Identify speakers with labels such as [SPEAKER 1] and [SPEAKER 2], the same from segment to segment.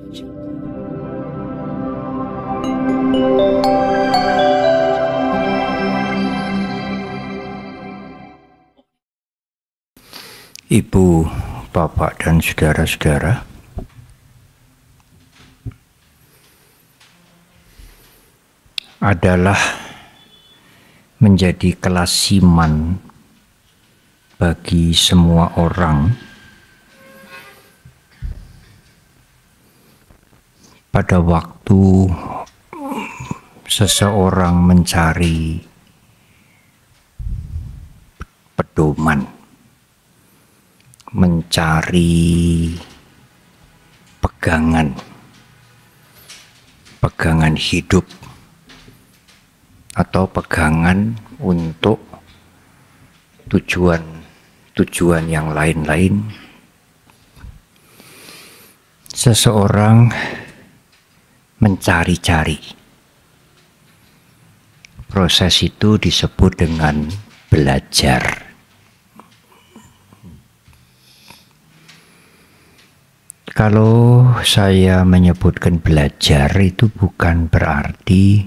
[SPEAKER 1] Ibu, Bapak, dan saudara-saudara, adalah menjadi kelasiman bagi semua orang pada waktu seseorang mencari pedoman, mencari pegangan hidup atau pegangan untuk tujuan yang lain-lain. Seseorang mencari-cari. Proses itu disebut dengan belajar. Kalau saya menyebutkan belajar, itu bukan berarti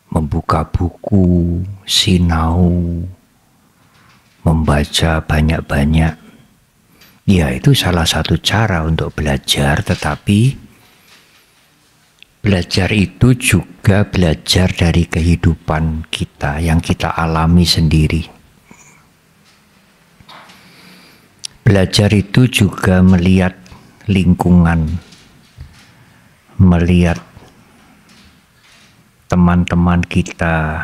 [SPEAKER 1] membuka buku, sinau, membaca banyak-banyak. Ya, itu salah satu cara untuk belajar, tetapi belajar itu juga belajar dari kehidupan kita yang kita alami sendiri. Belajar itu juga melihat lingkungan, melihat teman-teman kita,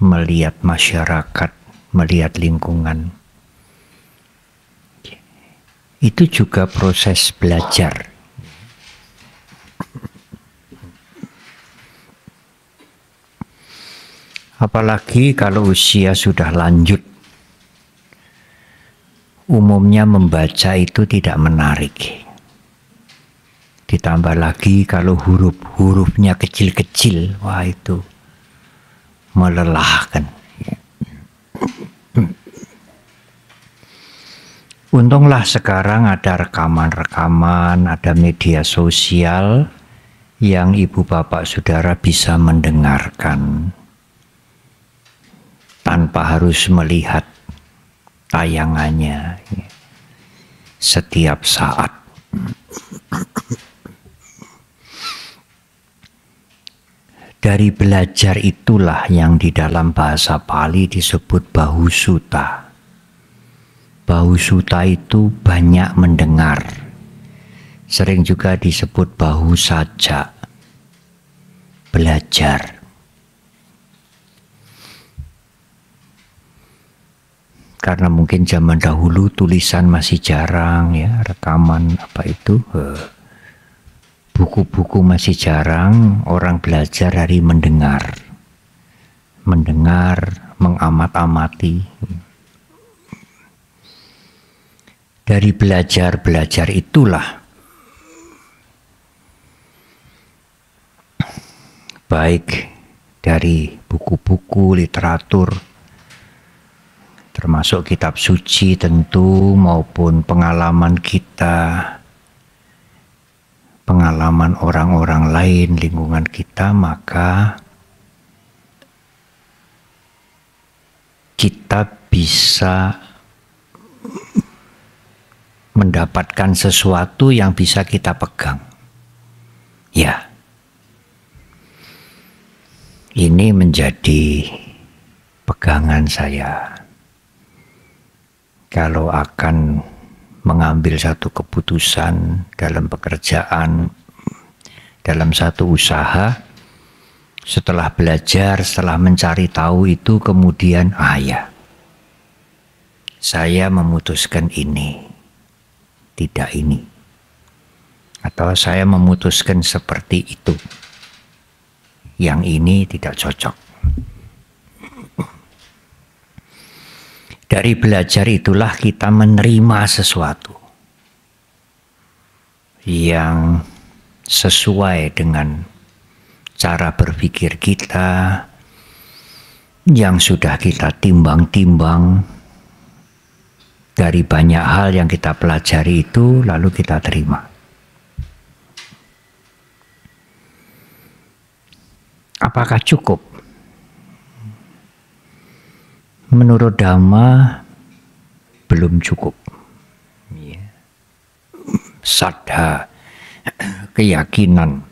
[SPEAKER 1] melihat masyarakat, melihat lingkungan. Itu juga proses belajar. Apalagi kalau usia sudah lanjut, umumnya membaca itu tidak menarik. Ditambah lagi kalau huruf-hurufnya kecil-kecil, wah itu melelahkan. Untunglah sekarang ada rekaman-rekaman, ada media sosial yang ibu bapak saudara bisa mendengarkan tanpa harus melihat tayangannya setiap saat. Dari belajar itulah yang di dalam bahasa Pali disebut bahusuta. Bahusuta itu banyak mendengar. Sering juga disebut bahu saja, belajar. Karena mungkin zaman dahulu tulisan masih jarang, ya, rekaman apa itu, buku-buku masih jarang, orang belajar dari mendengar, mengamat-amati. Dari belajar itulah baik dari buku-buku, literatur, termasuk kitab suci tentu, maupun pengalaman kita, pengalaman orang-orang lain, lingkungan kita, maka kita bisa mendapatkan sesuatu yang bisa kita pegang. Ya, ini menjadi pegangan saya. Kalau akan mengambil satu keputusan dalam pekerjaan, dalam satu usaha, setelah belajar, setelah mencari tahu itu, kemudian ya, saya memutuskan ini, tidak ini. Atau saya memutuskan seperti itu, yang ini tidak cocok. Dari belajar itulah kita menerima sesuatu yang sesuai dengan cara berpikir kita, yang sudah kita timbang-timbang, dari banyak hal yang kita pelajari itu lalu kita terima. Apakah cukup? Menurut Dhamma belum cukup. Saddha, keyakinan,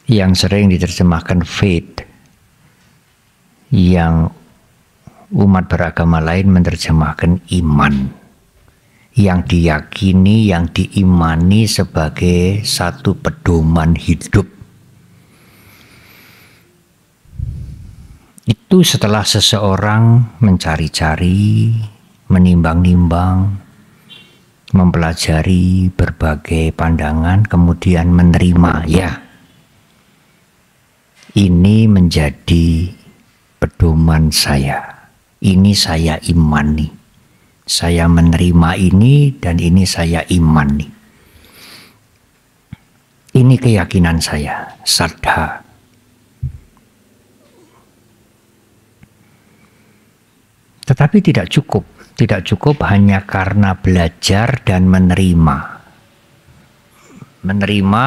[SPEAKER 1] yang sering diterjemahkan faith, yang umat beragama lain menerjemahkan iman, yang diyakini, yang diimani sebagai satu pedoman hidup. Itu setelah seseorang mencari-cari, menimbang-nimbang, mempelajari berbagai pandangan, kemudian menerima, ya, ini menjadi pedoman saya. Ini saya imani, saya menerima ini dan ini saya imani. Ini keyakinan saya, saddha. Tetapi tidak cukup hanya karena belajar dan menerima. Menerima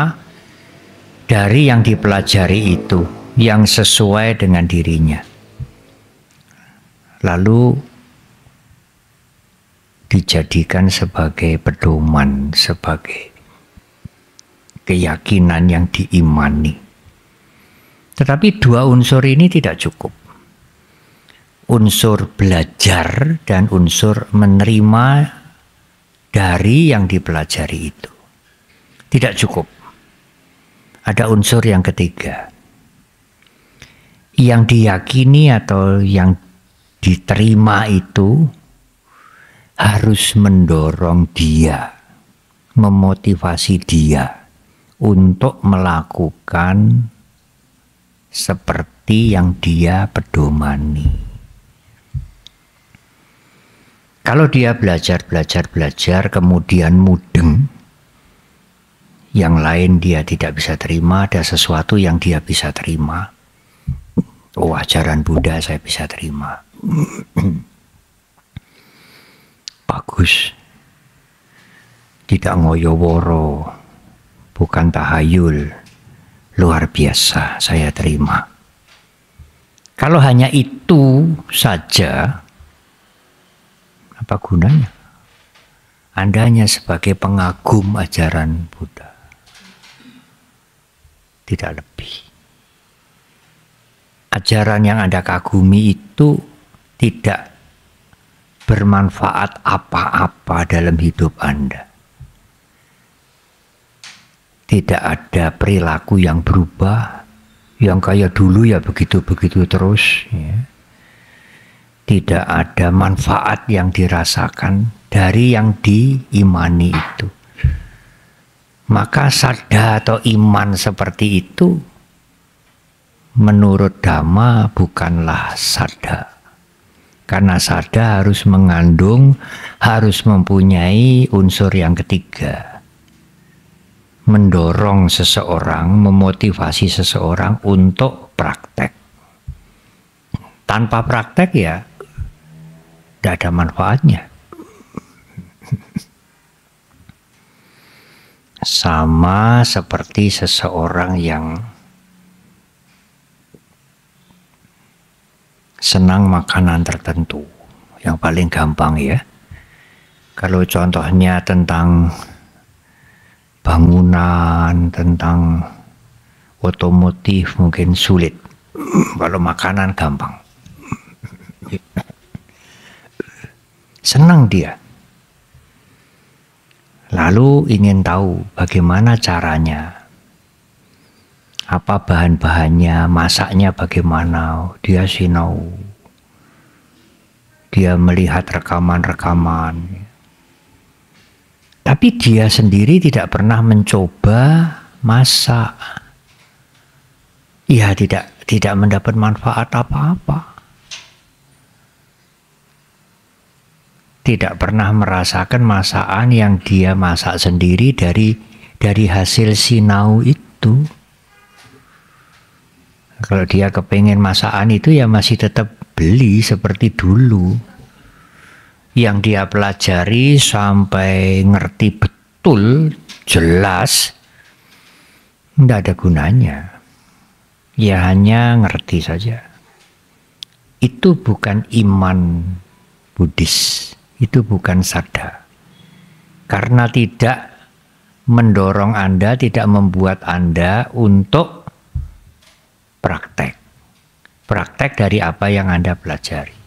[SPEAKER 1] dari yang dipelajari itu, yang sesuai dengan dirinya. Lalu dijadikan sebagai pedoman, sebagai keyakinan yang diimani. Tetapi dua unsur ini tidak cukup. Unsur belajar dan unsur menerima dari yang dipelajari itu tidak cukup. Ada unsur yang ketiga, yang diyakini atau yang diterima itu harus mendorong dia, memotivasi dia untuk melakukan seperti yang dia pedomani. Kalau dia belajar kemudian mudeng, yang lain dia tidak bisa terima, ada sesuatu yang dia bisa terima. Oh, ajaran Buddha saya bisa terima. Bagus. Tidak ngoyo-woro, bukan tahayul. Luar biasa, saya terima. Kalau hanya itu saja, apa gunanya? Anda hanya sebagai pengagum ajaran Buddha. Tidak lebih. Ajaran yang Anda kagumi itu tidak bermanfaat apa-apa dalam hidup Anda. Tidak ada perilaku yang berubah, yang kayak dulu ya begitu-begitu terus. Ya. Tidak ada manfaat yang dirasakan dari yang diimani itu. Maka saddha atau iman seperti itu menurut Dhamma bukanlah saddha. Karena saddha harus mengandung, harus mempunyai unsur yang ketiga. Mendorong seseorang, memotivasi seseorang untuk praktek. Tanpa praktek ya tidak ada manfaatnya. Sama seperti seseorang yang senang makanan tertentu, yang paling gampang ya. Kalau contohnya tentang bangunan, tentang otomotif mungkin sulit. Kalau makanan gampang. Senang dia. Lalu ingin tahu bagaimana caranya, apa bahan-bahannya, masaknya bagaimana, dia sinau, dia melihat rekaman-rekaman. Tapi dia sendiri tidak pernah mencoba masak. Ya tidak mendapat manfaat apa-apa. Tidak pernah merasakan masakan yang dia masak sendiri dari hasil sinau itu. Kalau dia kepengen masakan itu ya masih tetap beli seperti dulu. yang dia pelajari sampai ngerti betul, jelas, tidak ada gunanya. Ya hanya ngerti saja. Itu bukan iman Buddhis, itu bukan sadha. Karena tidak mendorong Anda, tidak membuat Anda untuk praktek. Praktek dari apa yang Anda pelajari.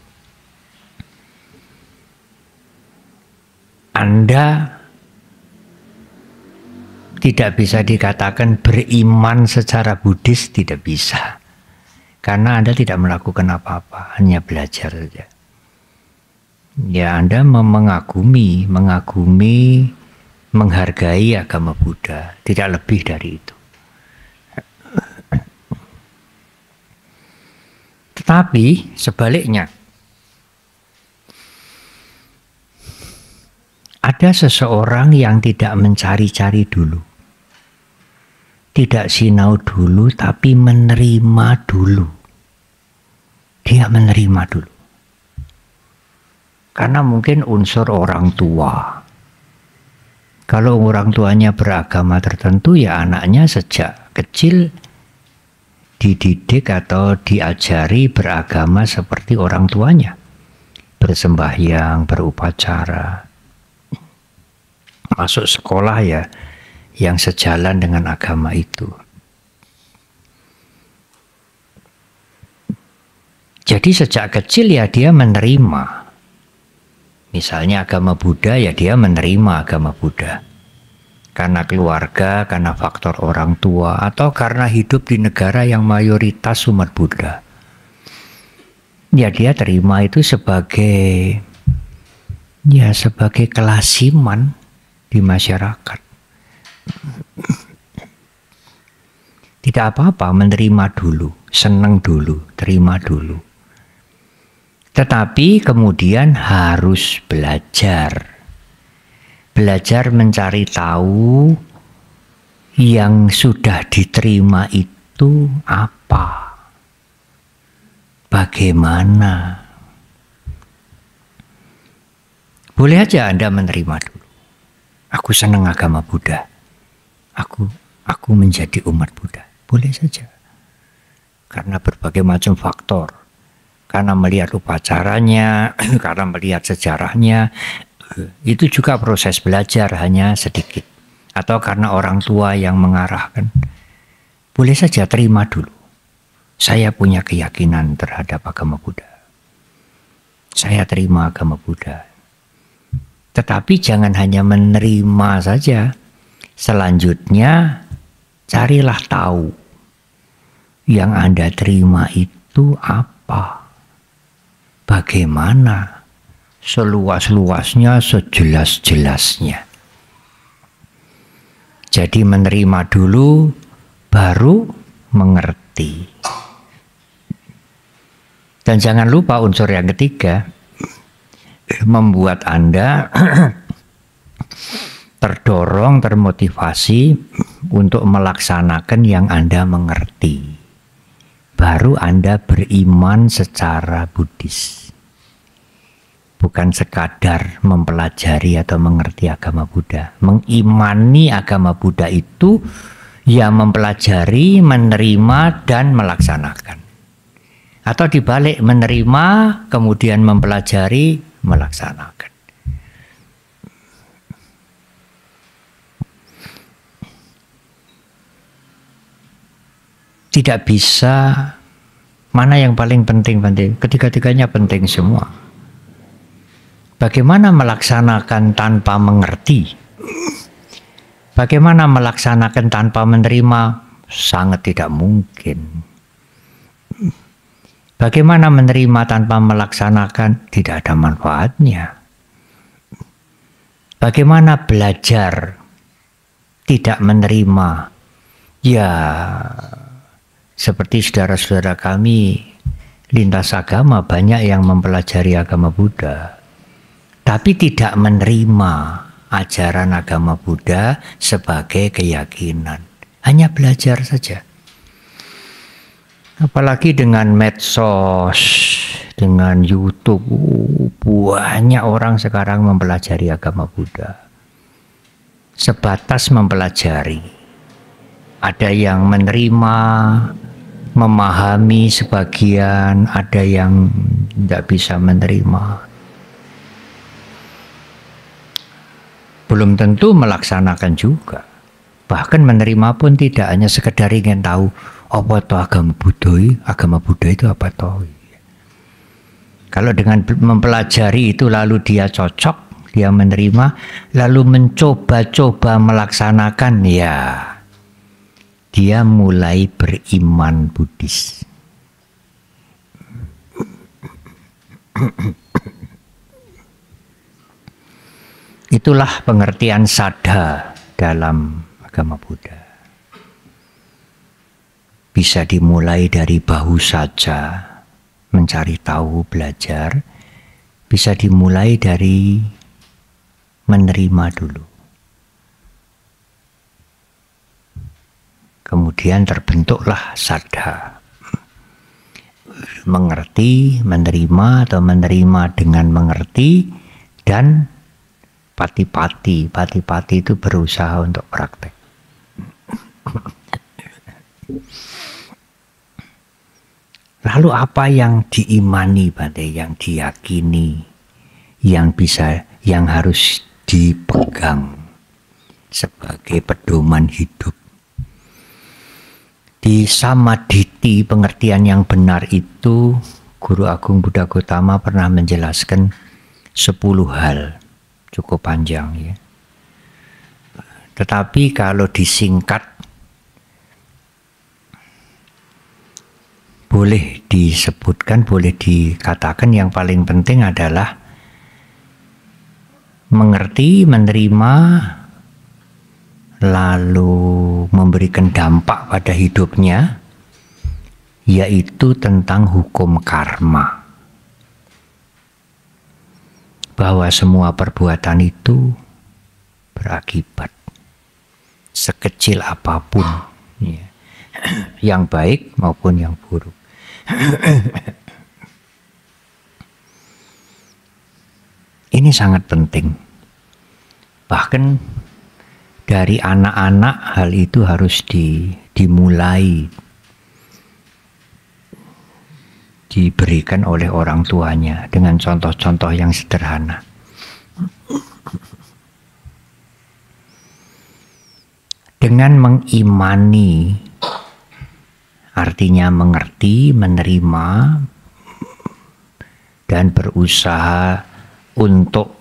[SPEAKER 1] Anda tidak bisa dikatakan beriman secara Buddhis, tidak bisa. Karena Anda tidak melakukan apa-apa, hanya belajar saja. Ya, Anda mengagumi, menghargai agama Buddha, tidak lebih dari itu. Tetapi sebaliknya, ada seseorang yang tidak mencari-cari dulu, tidak sinau dulu, tapi menerima dulu. Dia menerima dulu. Karena mungkin unsur orang tua. Kalau orang tuanya beragama tertentu, ya anaknya sejak kecil dididik atau diajari beragama seperti orang tuanya. Bersembahyang, berupacara. Masuk sekolah ya yang sejalan dengan agama itu. Jadi sejak kecil ya dia menerima. Misalnya agama Buddha, ya dia menerima agama Buddha. Karena keluarga, karena faktor orang tua, atau karena hidup di negara yang mayoritas umat Buddha. Ya dia terima itu sebagai kelasiman di masyarakat. Tidak apa-apa menerima dulu, senang dulu, terima dulu. Tetapi kemudian harus belajar. Belajar mencari tahu yang sudah diterima itu apa. Bagaimana. Boleh aja Anda menerima dulu. Aku senang agama Buddha. Aku menjadi umat Buddha. Boleh saja. Karena berbagai macam faktor. Karena melihat upacaranya, karena melihat sejarahnya, itu juga proses belajar hanya sedikit. Atau karena orang tua yang mengarahkan. Boleh saja terima dulu. Saya punya keyakinan terhadap agama Buddha. Saya terima agama Buddha. Tetapi jangan hanya menerima saja. Selanjutnya, carilah tahu. Yang Anda terima itu apa? Bagaimana? Seluas-luasnya, sejelas-jelasnya. Jadi menerima dulu, baru mengerti. Dan jangan lupa unsur yang ketiga, membuat Anda terdorong, termotivasi untuk melaksanakan yang Anda mengerti. Baru Anda beriman secara Buddhis. Bukan sekadar mempelajari atau mengerti agama Buddha. Mengimani agama Buddha itu ya mempelajari, menerima, dan melaksanakan. Atau dibalik, menerima, kemudian mempelajari, melaksanakan. Tidak bisa, mana yang paling penting? Ketiga-tiganya penting semua. Bagaimana melaksanakan tanpa mengerti? Bagaimana melaksanakan tanpa menerima? Sangat tidak mungkin. Bagaimana menerima tanpa melaksanakan? Tidak ada manfaatnya. Bagaimana belajar tidak menerima? Ya, seperti saudara-saudara kami lintas agama, banyak yang mempelajari agama Buddha, tapi tidak menerima ajaran agama Buddha sebagai keyakinan. Hanya belajar saja. Apalagi dengan medsos, dengan YouTube. Banyak orang sekarang mempelajari agama Buddha. Sebatas mempelajari. Ada yang menerima, memahami sebagian, ada yang tidak bisa menerima. Belum tentu melaksanakan juga. Bahkan menerima pun tidak, hanya sekedar ingin tahu apa itu agama Buddha itu apa toh. Kalau dengan mempelajari itu lalu dia cocok, dia menerima, lalu mencoba-coba melaksanakan, ya dia mulai beriman Buddhis. Itulah pengertian sadha dalam agama Buddha. Bisa dimulai dari bahu saja, mencari tahu, belajar. Bisa dimulai dari menerima dulu. Kemudian terbentuklah sadha. Mengerti, menerima, atau menerima dengan mengerti, dan pati-pati. Pati-pati itu berusaha untuk praktek. Lalu apa yang diimani, Bante, yang diyakini, yang harus dipegang sebagai pedoman hidup? Di Samaditi, pengertian yang benar itu, Guru Agung Buddha Gautama pernah menjelaskan 10 hal. Cukup panjang ya. Tetapi kalau disingkat, boleh disebutkan, boleh dikatakan yang paling penting adalah mengerti, menerima, lalu memberikan dampak pada hidupnya, yaitu tentang hukum karma. Bahwa semua perbuatan itu berakibat, sekecil apapun, ya. Yang baik maupun yang buruk. Ini sangat penting. Bahkan dari anak-anak hal itu harus dimulai, diberikan oleh orang tuanya dengan contoh-contoh yang sederhana. Dengan mengimani, artinya mengerti, menerima, dan berusaha untuk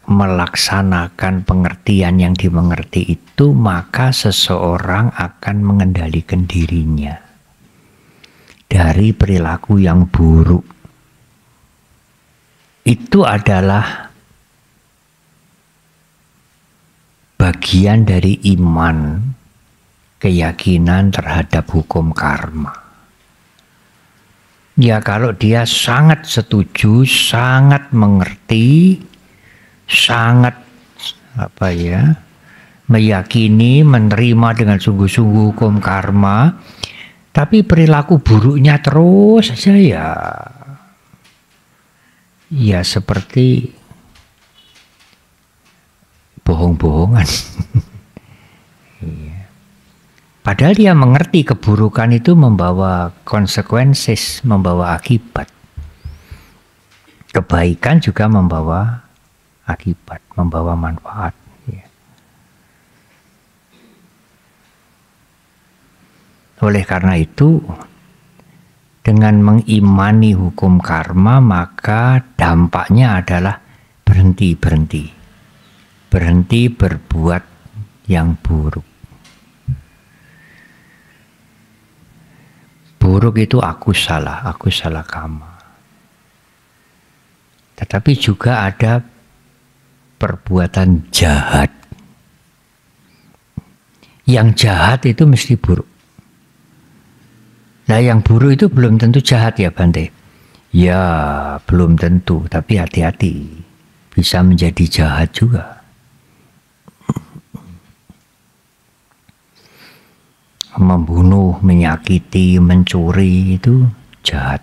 [SPEAKER 1] melaksanakan pengertian yang dimengerti itu, maka seseorang akan mengendalikan dirinya dari perilaku yang buruk. Itu adalah bagian dari iman, keyakinan terhadap hukum karma. Ya, kalau dia sangat setuju, sangat mengerti, sangat meyakini, menerima dengan sungguh-sungguh hukum karma, tapi perilaku buruknya terus saja, ya seperti bohong-bohongan. Padahal dia mengerti keburukan itu membawa konsekuensi, membawa akibat. Kebaikan juga membawa akibat, membawa manfaat. Oleh karena itu, dengan mengimani hukum karma, maka dampaknya adalah berhenti berbuat yang buruk. Buruk itu aku salah kama. Tetapi juga ada perbuatan jahat. Yang jahat itu mesti buruk. Nah, yang buruk itu belum tentu jahat ya, Bante? Ya, belum tentu, tapi hati-hati. Bisa menjadi jahat juga. membunuh, menyakiti, mencuri itu jahat.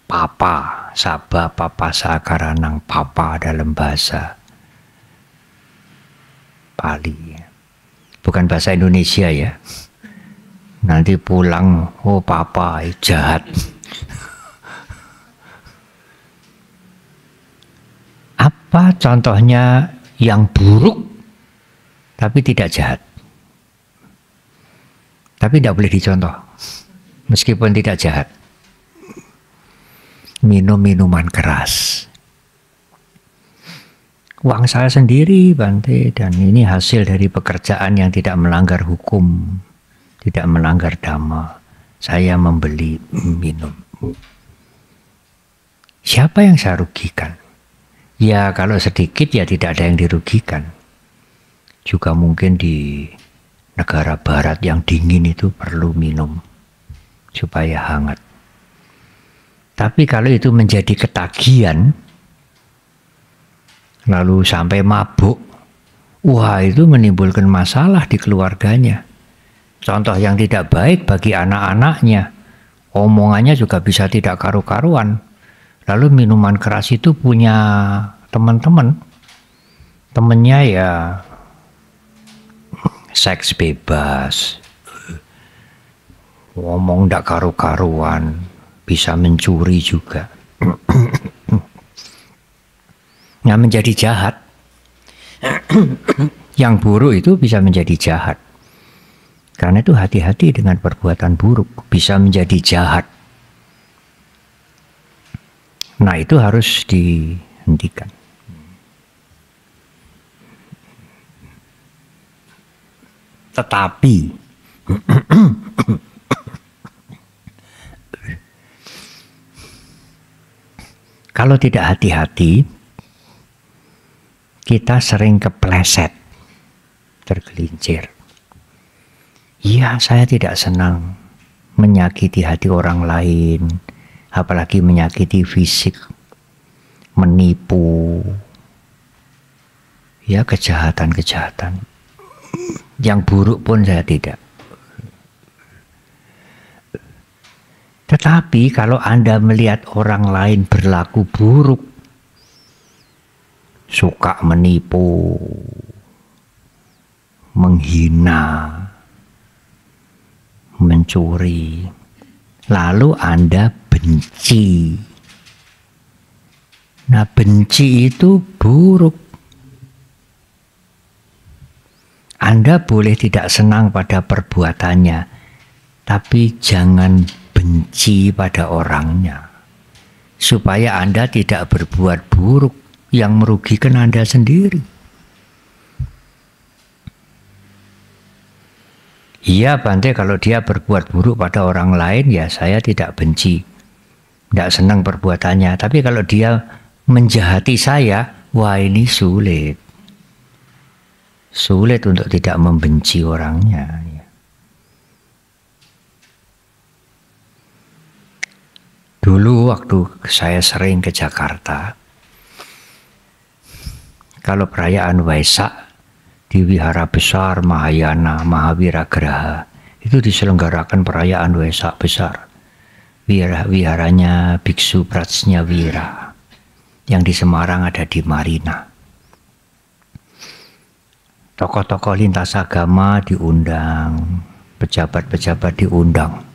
[SPEAKER 1] Papa, sabah, papa, sakaranang, papa dalam bahasa Pali. Bukan bahasa Indonesia ya. Nanti pulang, oh papa jahat. Apa contohnya yang buruk tapi tidak jahat? Tapi tidak boleh dicontoh, meskipun tidak jahat. Minum minuman keras. Uang saya sendiri, Bante, dan ini hasil dari pekerjaan yang tidak melanggar hukum, tidak melanggar dhamma. Saya membeli minum. Siapa yang saya rugikan? Ya kalau sedikit ya tidak ada yang dirugikan. Juga mungkin di negara barat yang dingin itu perlu minum supaya hangat. Tapi kalau itu menjadi ketagihan, lalu sampai mabuk, wah itu menimbulkan masalah di keluarganya. Contoh yang tidak baik bagi anak-anaknya, omongannya juga bisa tidak karu-karuan. Lalu minuman keras itu punya teman-teman, temennya ya seks bebas, ngomong tidak karu-karuan, bisa mencuri juga. Nah, menjadi jahat. Yang buruk itu bisa menjadi jahat. Karena itu hati-hati dengan perbuatan buruk, bisa menjadi jahat. Nah, itu harus dihentikan. Tetapi kalau tidak hati-hati, kita sering kepleset, tergelincir. Iya, saya tidak senang menyakiti hati orang lain, apalagi menyakiti fisik, menipu, ya kejahatan-kejahatan. Yang buruk pun saya tidak. Tetapi kalau Anda melihat orang lain berlaku buruk, suka menipu, menghina, mencuri, lalu Anda benci. Nah, benci itu buruk. Anda boleh tidak senang pada perbuatannya, tapi jangan benci pada orangnya, supaya Anda tidak berbuat buruk yang merugikan Anda sendiri. Iya, Bante, kalau dia berbuat buruk pada orang lain, ya saya tidak benci, tidak senang perbuatannya. Tapi kalau dia menjahati saya, wah ini sulit. Sulit untuk tidak membenci orangnya. Dulu waktu saya sering ke Jakarta, kalau perayaan Waisak di Wihara Besar Mahayana Mahaviragraha, itu diselenggarakan perayaan Waisak besar. Wiharanya Biksu Prajnawira yang di Semarang ada di Marina. Tokoh-tokoh lintas agama diundang, pejabat-pejabat diundang.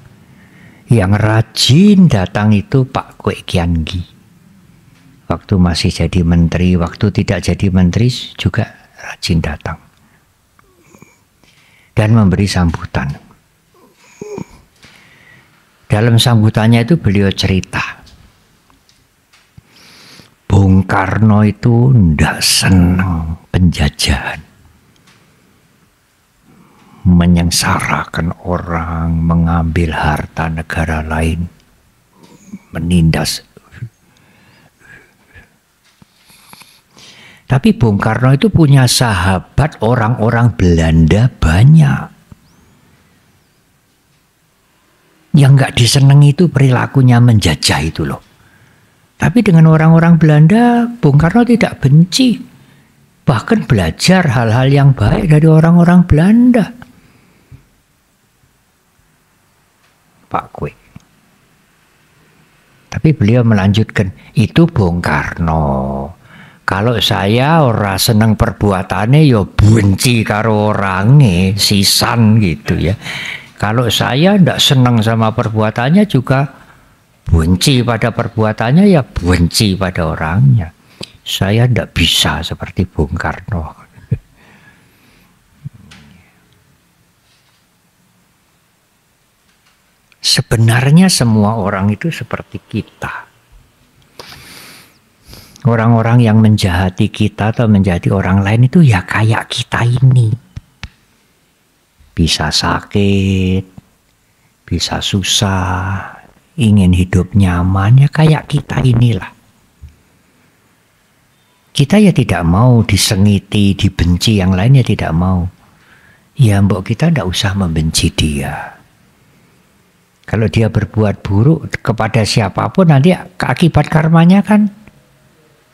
[SPEAKER 1] Yang rajin datang itu Pak Kwek Kian Gi. Waktu masih jadi menteri, waktu tidak jadi menteri juga rajin datang. Dan memberi sambutan. Dalam sambutannya itu beliau cerita, Bung Karno itu tidak senang penjajahan. Menyengsarakan orang, mengambil harta negara lain, menindas. Tapi Bung Karno itu punya sahabat orang-orang Belanda banyak. Yang nggak disenangi itu perilakunya menjajah itu loh. Tapi dengan orang-orang Belanda, Bung Karno tidak benci. Bahkan belajar hal-hal yang baik dari orang-orang Belanda. Pak Kwe. Tapi beliau melanjutkan, itu Bung Karno. Kalau saya ora seneng perbuatannya, ya benci karo orangnya, sisan gitu ya. Kalau saya ndak seneng sama perbuatannya juga benci pada perbuatannya, ya benci pada orangnya. Saya ndak bisa seperti Bung Karno. Sebenarnya semua orang itu seperti kita. Orang-orang yang menjahati kita atau menjadi orang lain itu ya kayak kita ini. Bisa sakit, bisa susah, ingin hidup nyaman, ya kayak kita inilah. Kita ya tidak mau disengiti, dibenci, yang lainnya tidak mau. Ya mbok kita tidak usah membenci dia. Kalau dia berbuat buruk kepada siapapun, nanti akibat karmanya kan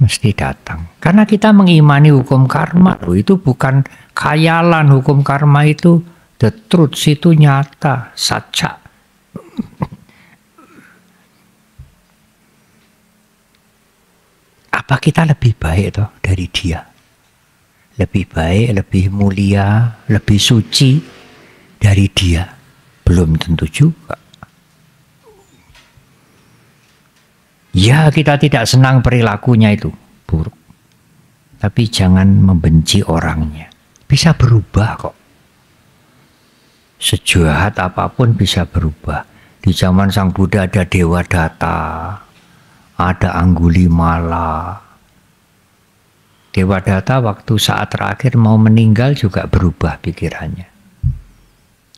[SPEAKER 1] mesti datang. Karena kita mengimani hukum karma, loh, itu bukan khayalan. Hukum karma itu the truth, itu nyata, saja. Apa kita lebih baik toh dari dia? Lebih baik, lebih mulia, lebih suci dari dia? Belum tentu juga. Ya, kita tidak senang perilakunya itu buruk. Tapi jangan membenci orangnya. Bisa berubah kok. Sejahat apapun bisa berubah. Di zaman Sang Buddha ada Dewa Data, ada Anggulimala. Dewa Data waktu saat terakhir mau meninggal juga berubah pikirannya.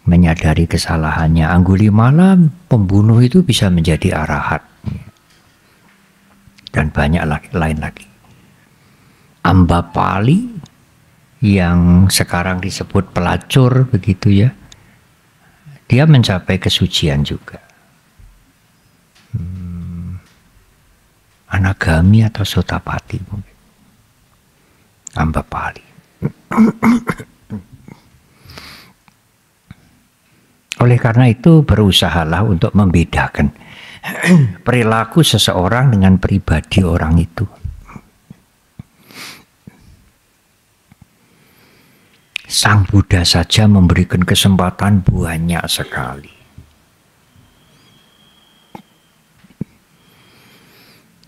[SPEAKER 1] Menyadari kesalahannya. Anggulimala pembunuh itu bisa menjadi arahat. Dan banyak lain lagi. Ambapali yang sekarang disebut pelacur begitu ya, dia mencapai kesucian juga. Anagami atau Sotapati mungkin. Ambapali. Oleh karena itu berusahalah untuk membedakan perilaku seseorang dengan pribadi orang itu. Sang Buddha saja memberikan kesempatan banyak sekali.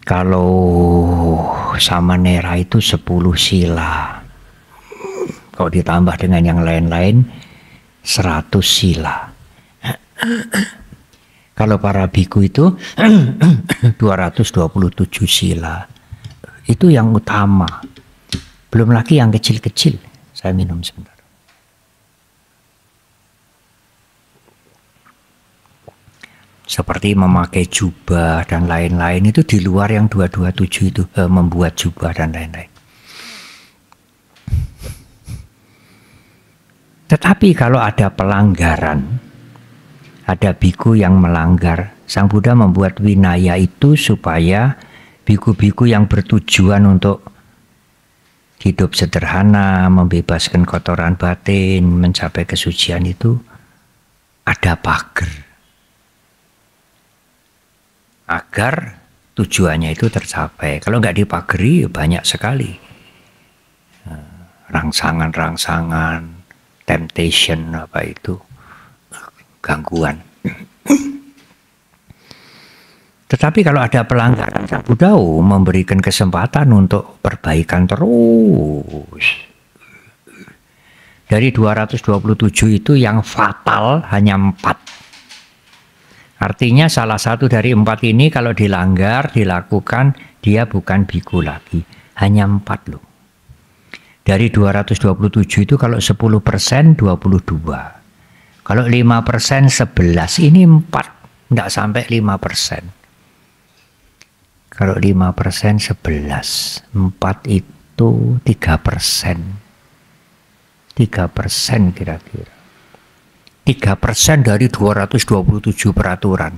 [SPEAKER 1] Kalau Samanera itu 10 sila. Kalau ditambah dengan yang lain-lain 100 sila. Kalau para biku itu 227 sila. Itu yang utama. Belum lagi yang kecil-kecil. Saya minum sebentar. Seperti memakai jubah dan lain-lain, itu di luar yang 227 itu, membuat jubah dan lain-lain. Tetapi kalau ada pelanggaran, ada biku yang melanggar, Sang Buddha membuat winaya itu supaya biku-biku yang bertujuan untuk hidup sederhana, membebaskan kotoran batin, mencapai kesucian itu ada pagar. Agar tujuannya itu tercapai. Kalau nggak dipagari banyak sekali rangsangan-rangsangan, temptation apa itu, gangguan. Tetapi kalau ada pelanggaran, Sang Buddha memberikan kesempatan untuk perbaikan terus. Dari 227 itu yang fatal hanya 4. Artinya salah satu dari 4 ini kalau dilanggar, dilakukan, dia bukan biku lagi. Hanya 4 loh. Dari 227 itu kalau 10% 22. Kalau 5% 11, ini 4, tidak sampai 5%. Kalau 5% 11, 4 itu 3%. 3% kira-kira. 3% dari 227 peraturan.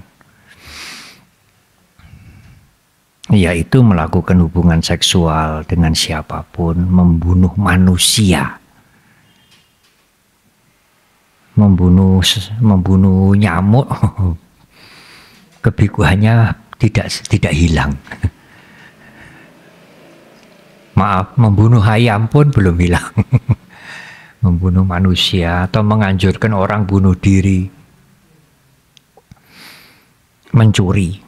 [SPEAKER 1] Yaitu melakukan hubungan seksual dengan siapapun, membunuh manusia. Membunuh nyamuk kebikuannya tidak hilang. Maaf, membunuh ayam pun belum hilang. Membunuh manusia atau menganjurkan orang bunuh diri. Mencuri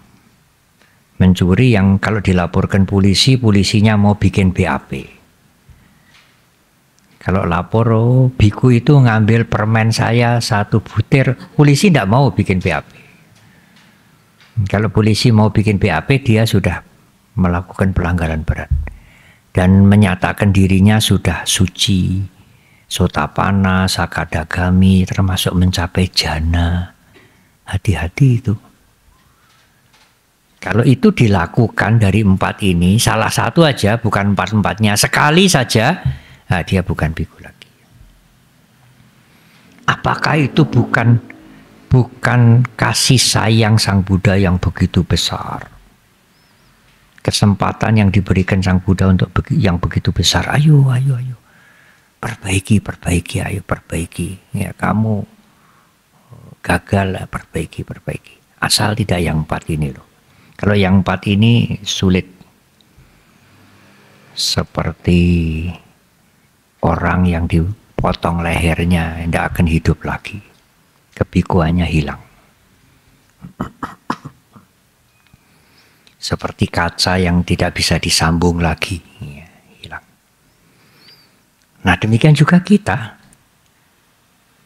[SPEAKER 1] yang kalau dilaporkan polisi, polisinya mau bikin BAP. Kalau lapor, oh, biku itu ngambil permen saya 1 butir, polisi tidak mau bikin BAP. Kalau polisi mau bikin BAP, dia sudah melakukan pelanggaran berat dan menyatakan dirinya sudah suci, sotapana, sakadagami, termasuk mencapai jana. Hati-hati itu. Kalau itu dilakukan dari 4 ini, salah satu aja, bukan 4-4-nya, sekali saja, nah dia bukan biku lagi. Apakah itu bukan kasih sayang Sang Buddha yang begitu besar? Kesempatan yang diberikan Sang Buddha untuk yang begitu besar. Ayo. Perbaiki, ayo perbaiki. Ya, kamu gagal, perbaiki. Asal tidak yang 4 ini loh. Kalau yang 4 ini sulit. Seperti orang yang dipotong lehernya, tidak akan hidup lagi. Kebikuannya hilang. Seperti kaca yang tidak bisa disambung lagi, ya, hilang. Nah demikian juga kita.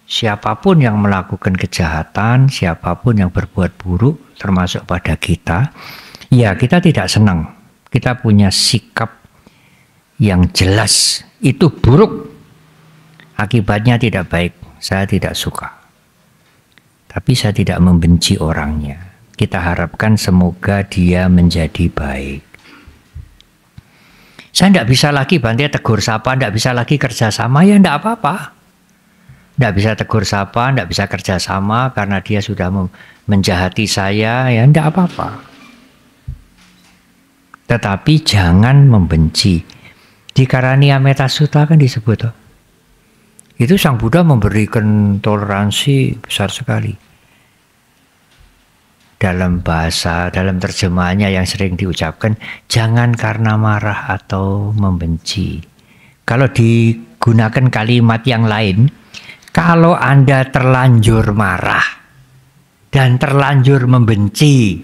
[SPEAKER 1] Siapapun yang melakukan kejahatan, siapapun yang berbuat buruk, termasuk pada kita, ya kita tidak senang. Kita punya sikap yang jelas, itu buruk. Akibatnya tidak baik, saya tidak suka. Tapi saya tidak membenci orangnya. Kita harapkan semoga dia menjadi baik. Saya tidak bisa lagi bantai tegur sapa, tidak bisa lagi kerjasama, ya tidak apa-apa. Tidak bisa tegur sapa, tidak bisa kerjasama karena dia sudah menjahati saya, ya tidak apa-apa. Tetapi jangan membenci. Di Karaniya Metta Sutta kan disebut, itu Sang Buddha memberikan toleransi besar sekali. Dalam bahasa, dalam terjemahannya yang sering diucapkan, jangan karena marah atau membenci. Kalau digunakan kalimat yang lain, kalau Anda terlanjur marah dan terlanjur membenci,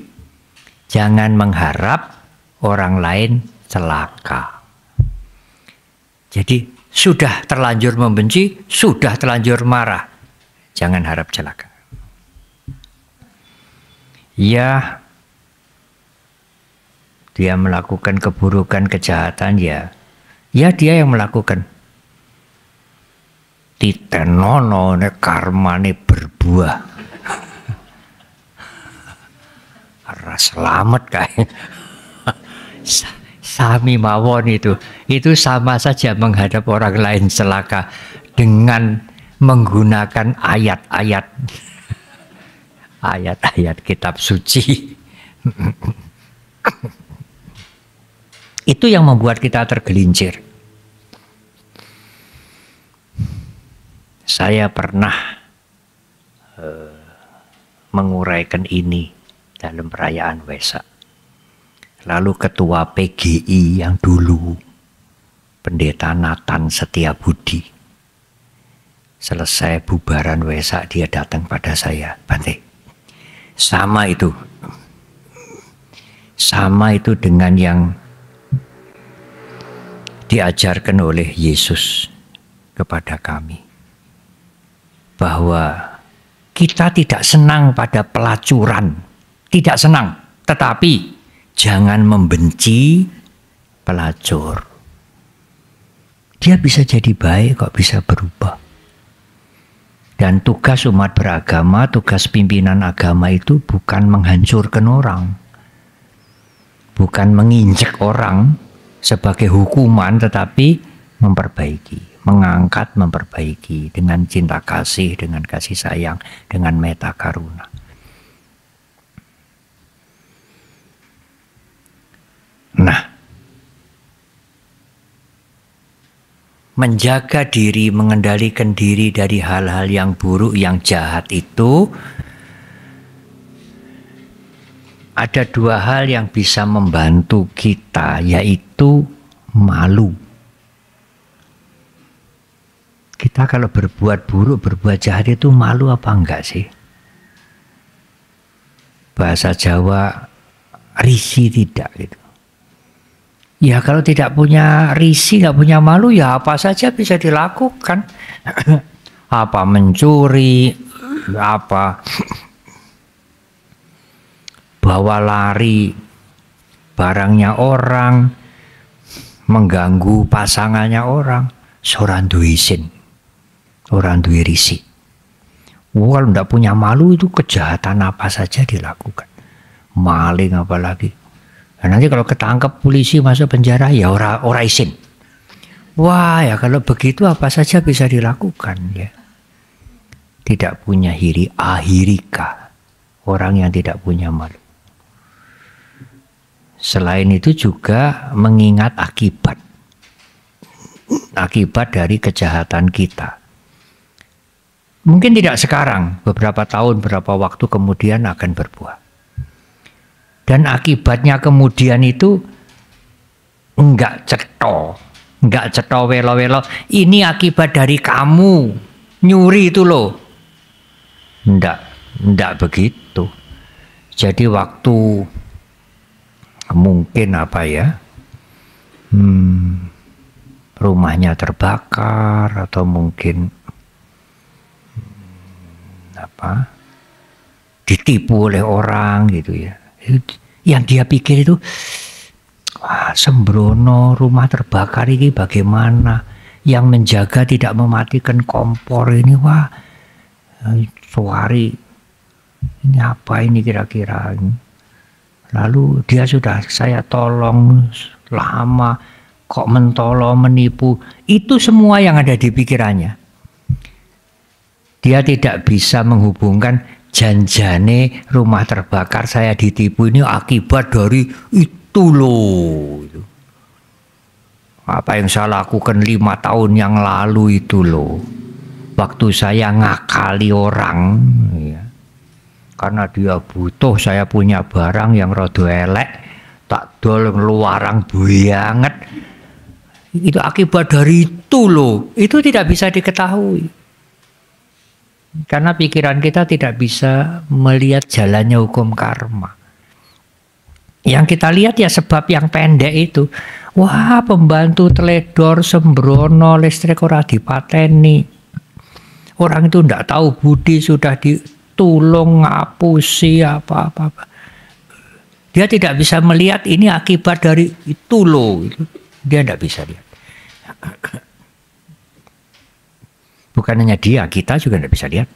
[SPEAKER 1] jangan mengharap orang lain celaka. Jadi sudah terlanjur membenci, sudah terlanjur marah, jangan harap celaka. Ya, dia melakukan keburukan, kejahatan, ya dia yang melakukan. Titenono ne karmane berbuah. Arah selamat kayak. Sami mawon itu sama saja menghadap orang lain celaka dengan menggunakan ayat-ayat kitab suci. Itu yang membuat kita tergelincir. Saya pernah menguraikan ini dalam perayaan Wesak. Lalu ketua PGI yang dulu, Pendeta Nathan Setiabudi, selesai bubaran Wesak dia datang pada saya, Bante, sama itu dengan yang diajarkan oleh Yesus kepada kami, bahwa kita tidak senang pada pelacuran, tidak senang, tetapi jangan membenci pelacur. Dia bisa jadi baik kok, bisa berubah. Dan tugas umat beragama, tugas pimpinan agama itu bukan menghancurkan orang, bukan menginjek orang sebagai hukuman, tetapi memperbaiki, mengangkat, memperbaiki dengan cinta kasih, dengan kasih sayang, dengan metta karuna. Nah, menjaga diri, mengendalikan diri dari hal-hal yang buruk, yang jahat itu ada dua hal yang bisa membantu kita, yaitu malu. Kita kalau berbuat buruk, berbuat jahat itu malu apa enggak sih? Bahasa Jawa, risih tidak gitu. Ya kalau tidak punya risih, nggak punya malu, ya apa saja bisa dilakukan. Apa mencuri, apa bawa lari barangnya orang, mengganggu pasangannya orang, seorang duwe isin, orang duwe risih. Kalau tidak punya malu itu kejahatan apa saja dilakukan. Maling apalagi. Nah, nanti kalau ketangkep polisi masuk penjara ya ora isin. Wah ya kalau begitu apa saja bisa dilakukan ya. Tidak punya hiri ahirika. Orang yang tidak punya malu. Selain itu juga mengingat akibat. Akibat dari kejahatan kita. Mungkin tidak sekarang, beberapa tahun, beberapa waktu kemudian akan berbuah. Dan akibatnya kemudian itu enggak ceto welo-welo. Ini akibat dari kamu, nyuri itu loh. Enggak begitu. Jadi waktu mungkin apa ya, rumahnya terbakar atau mungkin ditipu oleh orang gitu ya. Yang dia pikir itu, wah sembrono rumah terbakar ini bagaimana? Yang menjaga tidak mematikan kompor ini, wah suari ini apa ini kira-kira? Lalu dia sudah saya tolong lama, kok mentolong menipu? Itu semua yang ada di pikirannya. Dia tidak bisa menghubungkan janjane rumah terbakar saya ditipu ini akibat dari itu loh. Apa yang saya lakukan 5 tahun yang lalu itu loh. Waktu saya ngakali orang ya. Karena dia butuh, saya punya barang yang rada elek, tak dol ngeluarang banget. Itu akibat dari itu loh. Itu tidak bisa diketahui. Karena pikiran kita tidak bisa melihat jalannya hukum karma. Yang kita lihat ya sebab yang pendek itu. Wah pembantu teledor sembrono listrik ora dipateni. Orang itu tidak tahu budi sudah ditulung ngapusi apa-apa. Dia tidak bisa melihat ini akibat dari itu loh. Dia tidak bisa lihat. Bukan hanya dia, kita juga tidak bisa lihat.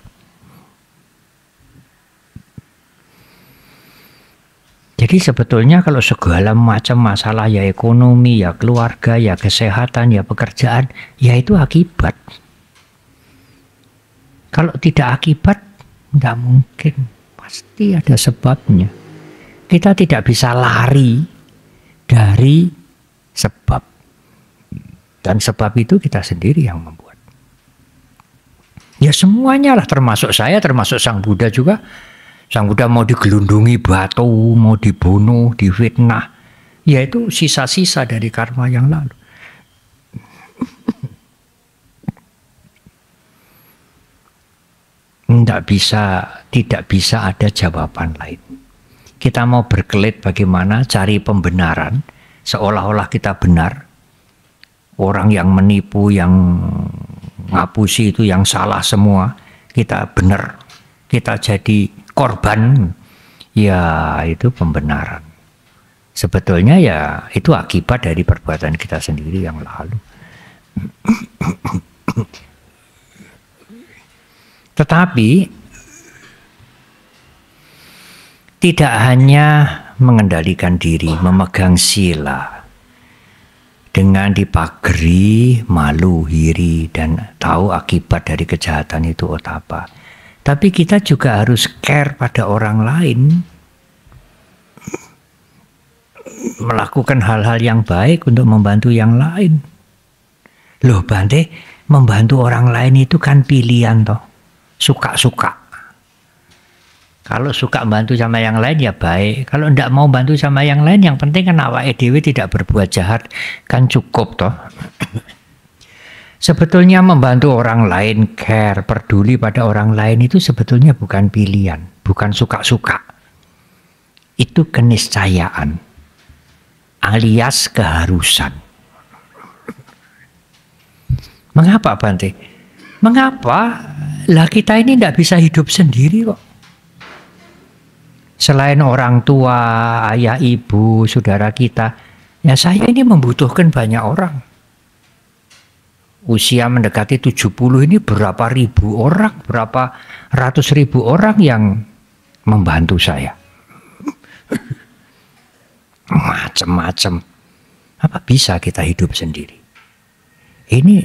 [SPEAKER 1] Jadi sebetulnya kalau segala macam masalah ya ekonomi, ya keluarga, ya kesehatan, ya pekerjaan, ya itu akibat. Kalau tidak akibat, tidak mungkin. Pasti ada sebabnya. Kita tidak bisa lari dari sebab. Dan sebab itu kita sendiri yang membuat. Ya semuanya lah, termasuk saya, termasuk Sang Buddha juga. Sang Buddha mau digelundungi batu, mau dibunuh, difitnah. Ya itu sisa-sisa dari karma yang lalu. Tidak bisa ada jawaban lain. Kita mau berkelit bagaimana cari pembenaran, seolah-olah kita benar. Orang yang menipu, yang ngapusi itu yang salah semua, kita benar, kita jadi korban, ya itu pembenaran. Sebetulnya ya itu akibat dari perbuatan kita sendiri yang lalu. Tetapi tidak hanya mengendalikan diri, memegang sila, dengan dipagari, malu, hiri, dan tahu akibat dari kejahatan itu apa. Tapi kita juga harus care pada orang lain. Melakukan hal-hal yang baik untuk membantu yang lain. Loh Bante, membantu orang lain itu kan pilihan toh. Suka-suka. Kalau suka bantu sama yang lain ya baik. Kalau tidak mau bantu sama yang lain, yang penting kan awake dhewe tidak berbuat jahat, kan cukup toh. Sebetulnya membantu orang lain, care, peduli pada orang lain itu sebetulnya bukan pilihan, bukan suka-suka. Itu keniscayaan, alias keharusan. Mengapa Bante? Mengapa? Lah kita ini tidak bisa hidup sendiri kok. Selain orang tua, ayah, ibu, saudara kita, ya saya ini membutuhkan banyak orang. Usia mendekati 70 ini berapa ribu orang, berapa ratus ribu orang yang membantu saya. Macam-macam. Apa bisa kita hidup sendiri? Ini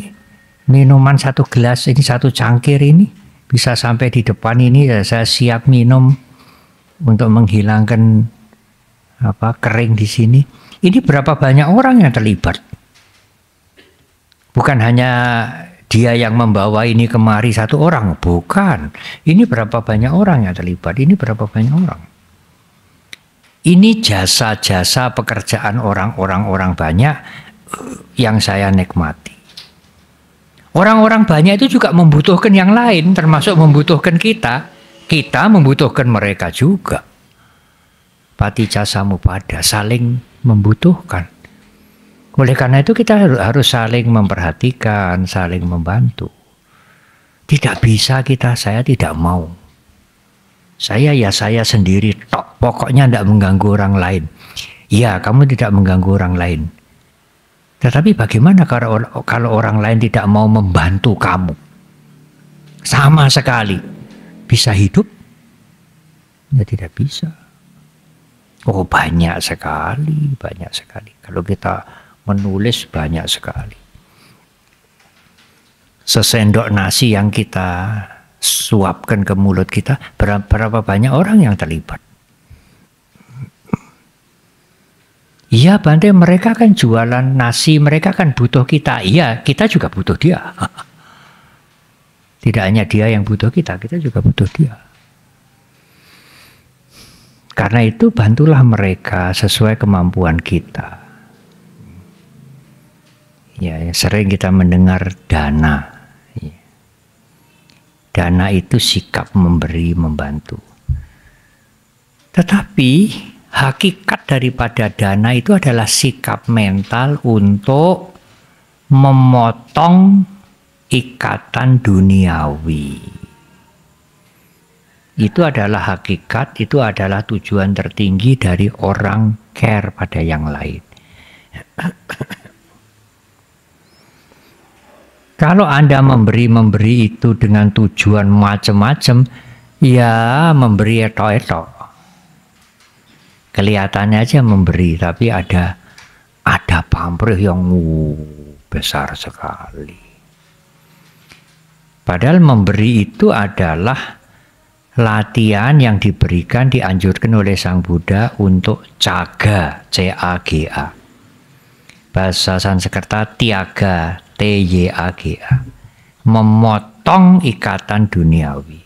[SPEAKER 1] minuman satu gelas, ini satu cangkir ini, bisa sampai di depan ini ya saya siap minum untuk menghilangkan kering di sini. Ini berapa banyak orang yang terlibat? Bukan hanya dia yang membawa ini kemari satu orang, bukan. Ini berapa banyak orang yang terlibat? Ini berapa banyak orang? Ini jasa-jasa pekerjaan orang-orang banyak yang saya nikmati. Orang-orang banyak itu juga membutuhkan yang lain, termasuk membutuhkan kita. Kita membutuhkan mereka juga. Patija Samuppada, saling membutuhkan. Oleh karena itu kita harus saling memperhatikan, saling membantu. Tidak bisa saya tidak mau. Saya sendiri tok, pokoknya tidak mengganggu orang lain. Ya, kamu tidak mengganggu orang lain. Tetapi bagaimana kalau orang lain tidak mau membantu kamu? Sama sekali. Bisa hidup? Ya tidak bisa. Oh banyak sekali. Kalau kita menulis banyak sekali. Sesendok nasi yang kita suapkan ke mulut kita, berapa banyak orang yang terlibat. Iya Bante, mereka kan jualan nasi, mereka kan butuh kita. Iya, kita juga butuh dia. Tidak hanya dia yang butuh kita juga butuh dia. Karena itu bantulah mereka sesuai kemampuan kita. Ya, sering kita mendengar dana. Dana itu sikap memberi, membantu. Tetapi hakikat daripada dana itu adalah sikap mental untuk memotong ikatan duniawi. Itu adalah hakikat, itu adalah tujuan tertinggi dari orang care pada yang lain. Kalau Anda memberi itu dengan tujuan macam-macam, ya memberi etok-etok. Kelihatannya aja memberi, tapi ada pamrih yang besar sekali. Padahal memberi itu adalah latihan yang dianjurkan oleh Sang Buddha untuk caga, C-A-G-A. Bahasa Sanskerta tiaga, T-Y-A-G-A. Memotong ikatan duniawi.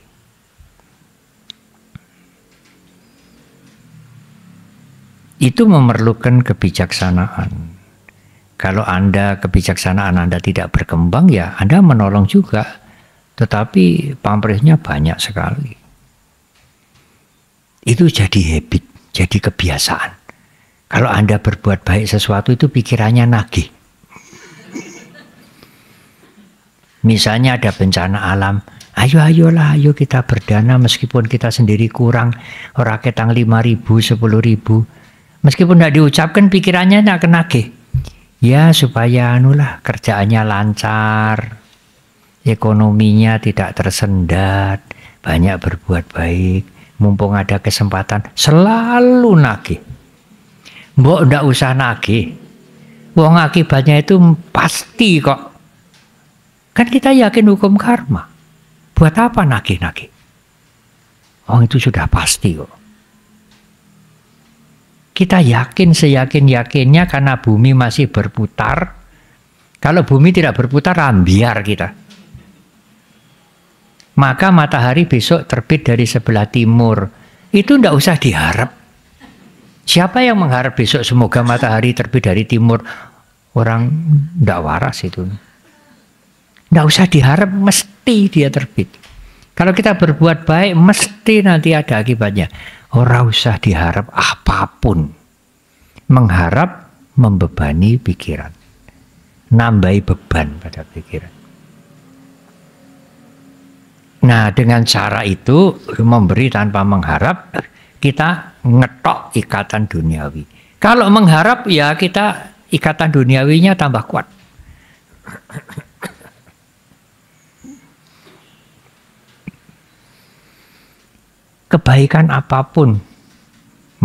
[SPEAKER 1] Itu memerlukan kebijaksanaan. Kalau kebijaksanaan Anda tidak berkembang, ya Anda menolong juga. Tetapi pamrihnya banyak sekali. Itu jadi habit, jadi kebiasaan. Kalau Anda berbuat baik sesuatu itu pikirannya nagih. Misalnya ada bencana alam, ayolah kita berdana meskipun kita sendiri kurang, orang ketang 5.000, 10.000. Meskipun tidak diucapkan pikirannya tidak nagih. Ya supaya kerjaannya lancar. Ekonominya tidak tersendat, banyak berbuat baik, mumpung ada kesempatan, selalu nagih. Mbok ndak usah nagih, wong akibatnya itu pasti kok. Kan kita yakin hukum karma, buat apa nagih-nagih? Oh itu sudah pasti kok. Kita yakin seyakin-yakinnya karena bumi masih berputar. Kalau bumi tidak berputar, ambiar kita. Maka matahari besok terbit dari sebelah timur. Itu ndak usah diharap. Siapa yang mengharap besok semoga matahari terbit dari timur? Orang ndak waras itu. Ndak usah diharap, mesti dia terbit. Kalau kita berbuat baik, mesti nanti ada akibatnya. Ora usah diharap apapun. Mengharap membebani pikiran. Nambahi beban pada pikiran. Nah, dengan cara itu, memberi tanpa mengharap, kita ngetok ikatan duniawi. Kalau mengharap, ya kita ikatan duniawinya tambah kuat. Kebaikan apapun,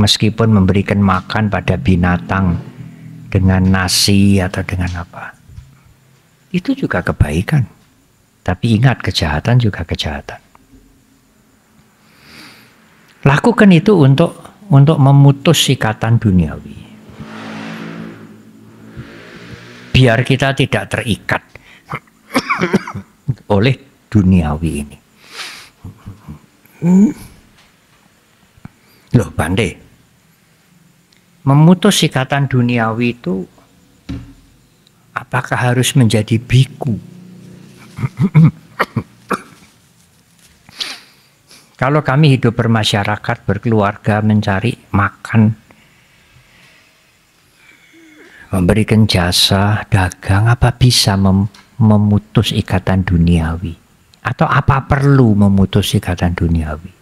[SPEAKER 1] meskipun memberikan makan pada binatang dengan nasi atau dengan apa, itu juga kebaikan. Tapi ingat, kejahatan juga kejahatan. Lakukan itu untuk memutus ikatan duniawi. Biar kita tidak terikat oleh duniawi ini. Loh, Bante, memutus ikatan duniawi itu apakah harus menjadi biku? Kalau kami hidup bermasyarakat, berkeluarga, mencari makan, memberikan jasa, dagang, apa bisa memutus ikatan duniawi? Atau apa perlu memutus ikatan duniawi?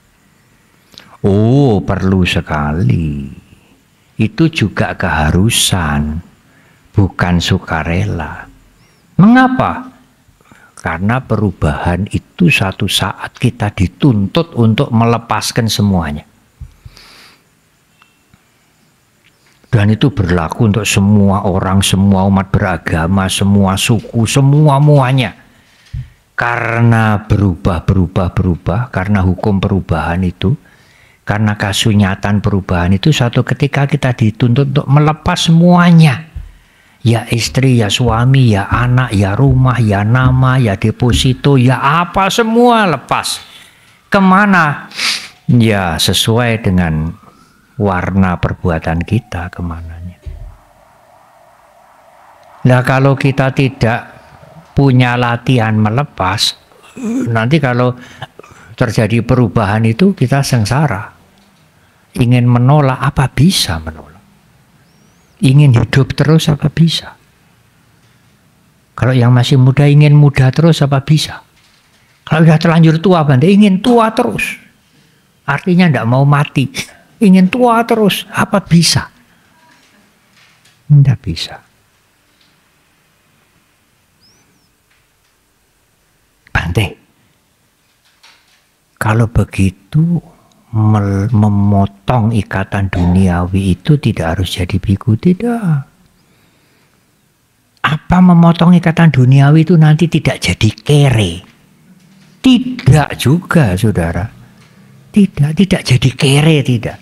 [SPEAKER 1] Oh, perlu sekali. Itu juga keharusan, bukan sukarela. Mengapa? Karena perubahan itu satu saat kita dituntut untuk melepaskan semuanya. Dan itu berlaku untuk semua orang, semua umat beragama, semua suku, semua-muanya. Karena berubah, karena hukum perubahan itu, karena kasunyatan perubahan itu, suatu ketika kita dituntut untuk melepas semuanya. Ya istri, ya suami, ya anak, ya rumah, ya nama, ya deposito, ya apa, semua lepas. Kemana? Ya sesuai dengan warna perbuatan kita, kemananya. Nah, kalau kita tidak punya latihan melepas, nanti kalau terjadi perubahan itu kita sengsara. Ingin menolak, apa bisa menolak? Ingin hidup terus, apa bisa? Kalau yang masih muda ingin muda terus, apa bisa? Kalau sudah terlanjur tua, Bante, ingin tua terus. Artinya tidak mau mati. Ingin tua terus, apa bisa? Tidak bisa. Bante, kalau begitu memotong ikatan duniawi itu tidak harus jadi biku, tidak. Apa memotong ikatan duniawi itu nanti tidak jadi kere? Tidak juga, saudara. Tidak jadi kere, tidak.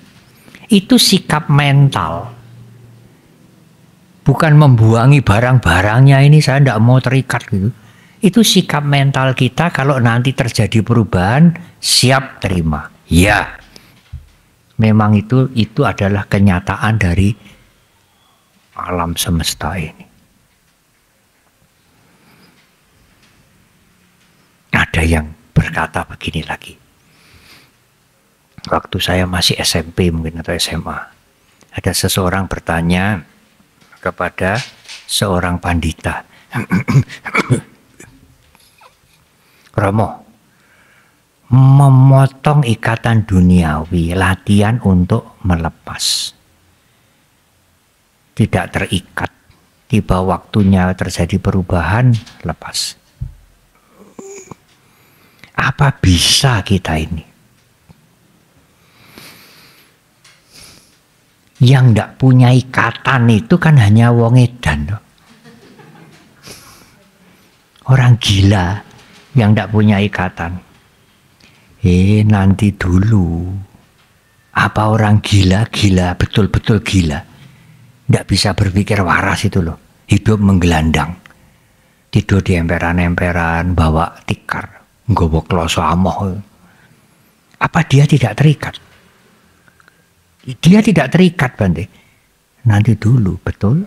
[SPEAKER 1] Itu sikap mental. Bukan membuangi barang-barangnya, ini saya tidak mau terikat gitu. Itu sikap mental kita, kalau nanti terjadi perubahan, siap terima. Ya, memang itu adalah kenyataan dari alam semesta ini. Ada yang berkata begini lagi. Waktu saya masih SMP mungkin atau SMA, ada seseorang bertanya kepada seorang pandita, Romo, memotong ikatan duniawi, latihan untuk melepas. Tidak terikat, tiba waktunya terjadi perubahan, lepas. Apa bisa kita ini? Yang tidak punya ikatan itu kan hanya wong edan. Orang gila yang tidak punya ikatan. Nanti dulu. Apa orang gila, betul-betul gila. Tidak bisa berpikir waras itu loh. Hidup menggelandang. Tidur di emperan-emperan, bawa tikar. Nggawa kloso amoh. Apa dia tidak terikat? Dia tidak terikat, Bante. Nanti dulu, betul.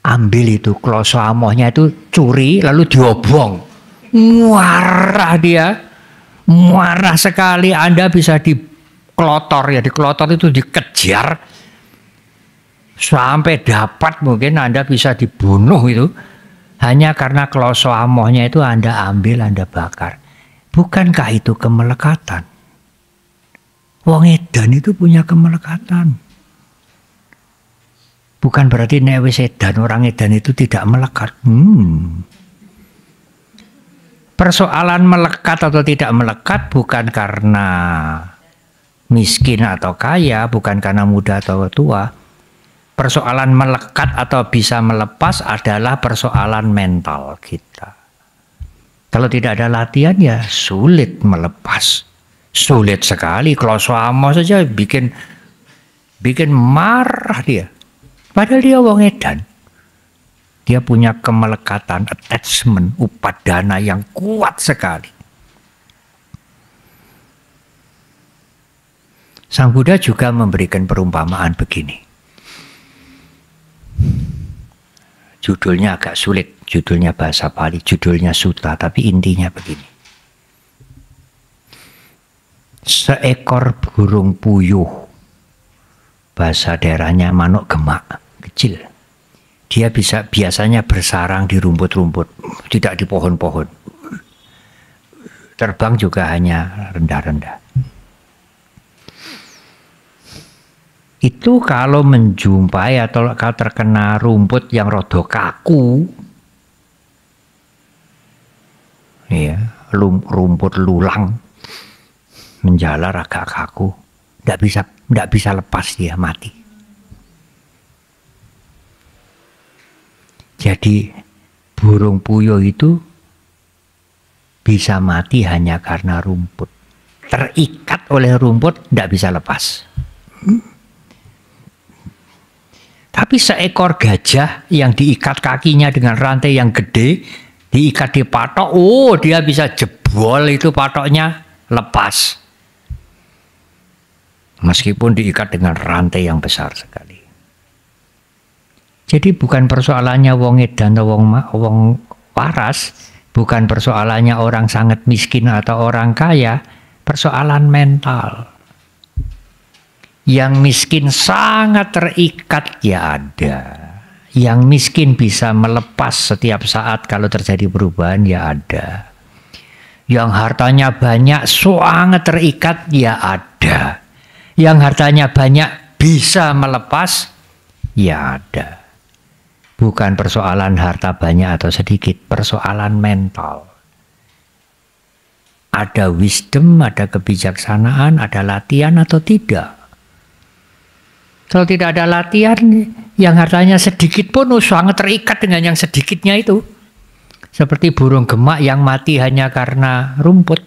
[SPEAKER 1] Ambil itu kloso amohnya itu, curi lalu diobong. Marah dia. Marah sekali. Anda bisa dikelotor ya, dikelotor itu dikejar sampai dapat, mungkin Anda bisa dibunuh itu. Hanya karena kloso amohnya itu Anda ambil, Anda bakar. Bukankah itu kemelekatan? Wong edan itu punya kemelekatan. Bukan berarti nek wis edan, orang edan itu tidak melekat. Persoalan melekat atau tidak melekat bukan karena miskin atau kaya, bukan karena muda atau tua. Persoalan melekat atau bisa melepas adalah persoalan mental kita. Kalau tidak ada latihan ya sulit melepas. Sulit sekali. Kloso amo saja bikin marah dia. Padahal dia wong edan. Dia punya kemelekatan, attachment, upadana yang kuat sekali. Sang Buddha juga memberikan perumpamaan begini. Judulnya agak sulit, judulnya bahasa Pali, judulnya Sutta, tapi intinya begini. Seekor burung puyuh, bahasa daerahnya manuk gemak, kecil. Dia biasanya bersarang di rumput-rumput, tidak di pohon-pohon. Terbang juga hanya rendah-rendah. Itu kalau menjumpai atau kalau terkena rumput yang rada kaku, ya, rumput lulang, menjalar agak kaku, tidak bisa lepas, dia mati. Jadi burung puyuh itu bisa mati hanya karena rumput. Terikat oleh rumput, tidak bisa lepas. Tapi seekor gajah yang diikat kakinya dengan rantai yang gede, diikat di patok, dia bisa jebol itu patoknya, lepas. Meskipun diikat dengan rantai yang besar sekali. Jadi bukan persoalannya wong edan atau wong waras, bukan persoalannya orang sangat miskin atau orang kaya, persoalan mental. Yang miskin sangat terikat ya ada. Yang miskin bisa melepas setiap saat kalau terjadi perubahan ya ada. Yang hartanya banyak sangat terikat ya ada. Yang hartanya banyak bisa melepas ya ada. Bukan persoalan harta banyak atau sedikit, persoalan mental. Ada wisdom, ada kebijaksanaan, ada latihan atau tidak. Kalau tidak ada latihan, yang hartanya sedikit pun sangat terikat dengan yang sedikitnya itu. Seperti burung gemak yang mati hanya karena rumput.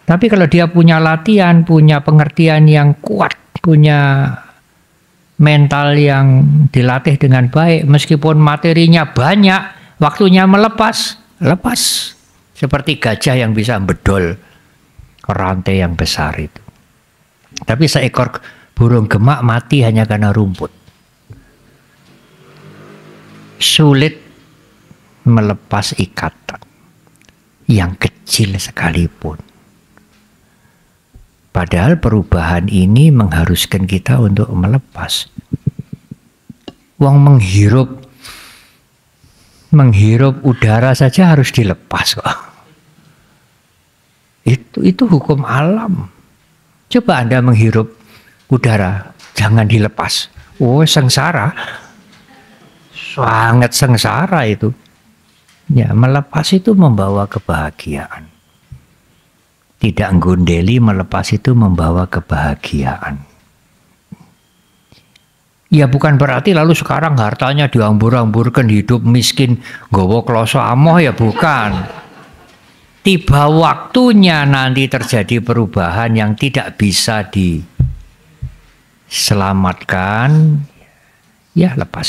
[SPEAKER 1] Tapi kalau dia punya latihan, punya pengertian yang kuat, punya mental yang dilatih dengan baik, meskipun materinya banyak, waktunya melepas, lepas. Seperti gajah yang bisa bedol rantai yang besar itu. Tapi seekor burung gemak mati hanya karena rumput. Sulit melepas ikatan yang kecil sekalipun. Padahal perubahan ini mengharuskan kita untuk melepas. Wong menghirup udara saja harus dilepas kok. Itu hukum alam. Coba Anda menghirup udara, jangan dilepas. Sengsara. Sangat sengsara itu. Ya, melepas itu membawa kebahagiaan. Tidak nggondeli, melepas itu membawa kebahagiaan. Ya bukan berarti lalu sekarang hartanya diambur-amburkan, hidup miskin, nggawa kloso amoh, ya bukan. Tiba waktunya nanti terjadi perubahan yang tidak bisa diselamatkan, ya lepas.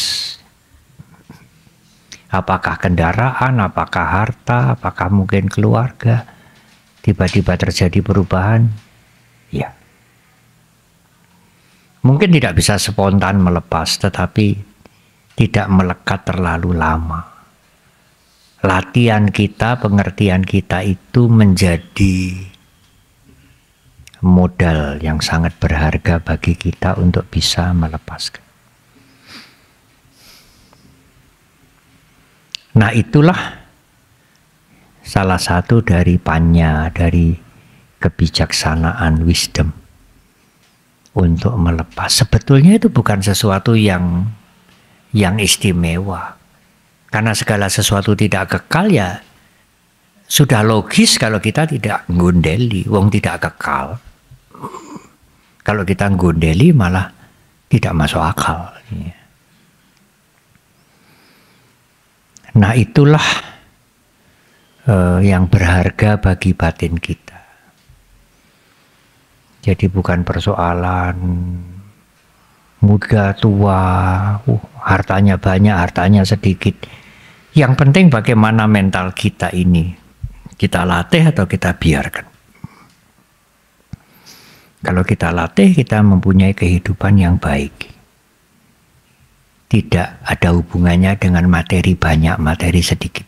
[SPEAKER 1] Apakah kendaraan, apakah harta, apakah mungkin keluarga, tiba-tiba terjadi perubahan, Ya. Mungkin tidak bisa spontan melepas, tetapi tidak melekat terlalu lama. Latihan kita, pengertian kita itu menjadi modal yang sangat berharga bagi kita untuk bisa melepaskan. Nah, itulah salah satu dari panya, dari kebijaksanaan, wisdom untuk melepas. Sebetulnya itu bukan sesuatu yang istimewa. Karena segala sesuatu tidak kekal, ya sudah logis kalau kita tidak nggondeli, wong tidak kekal. Kalau kita nggondeli malah tidak masuk akal. Nah, itulah yang berharga bagi batin kita. Jadi bukan persoalan muda, tua, hartanya banyak, hartanya sedikit. Yang penting bagaimana mental kita ini. Kita latih atau kita biarkan. Kalau kita latih, kita mempunyai kehidupan yang baik. Tidak ada hubungannya dengan materi banyak, materi sedikit.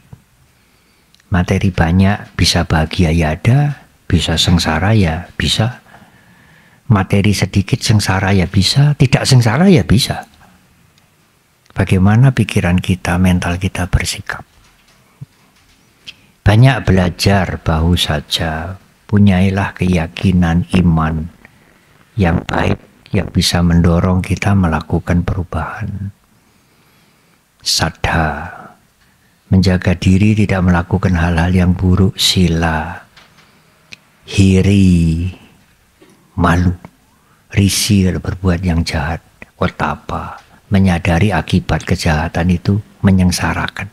[SPEAKER 1] Materi banyak bisa bahagia ya ada, bisa sengsara ya bisa. Materi sedikit sengsara ya bisa, tidak sengsara ya bisa. Bagaimana pikiran kita, mental kita bersikap. Banyak belajar bahu saja, punyailah keyakinan iman yang baik yang bisa mendorong kita melakukan perubahan. Saddha, menjaga diri tidak melakukan hal-hal yang buruk, sila, hiri, malu, risi kalau berbuat yang jahat, otapa, menyadari akibat kejahatan itu menyengsarakan.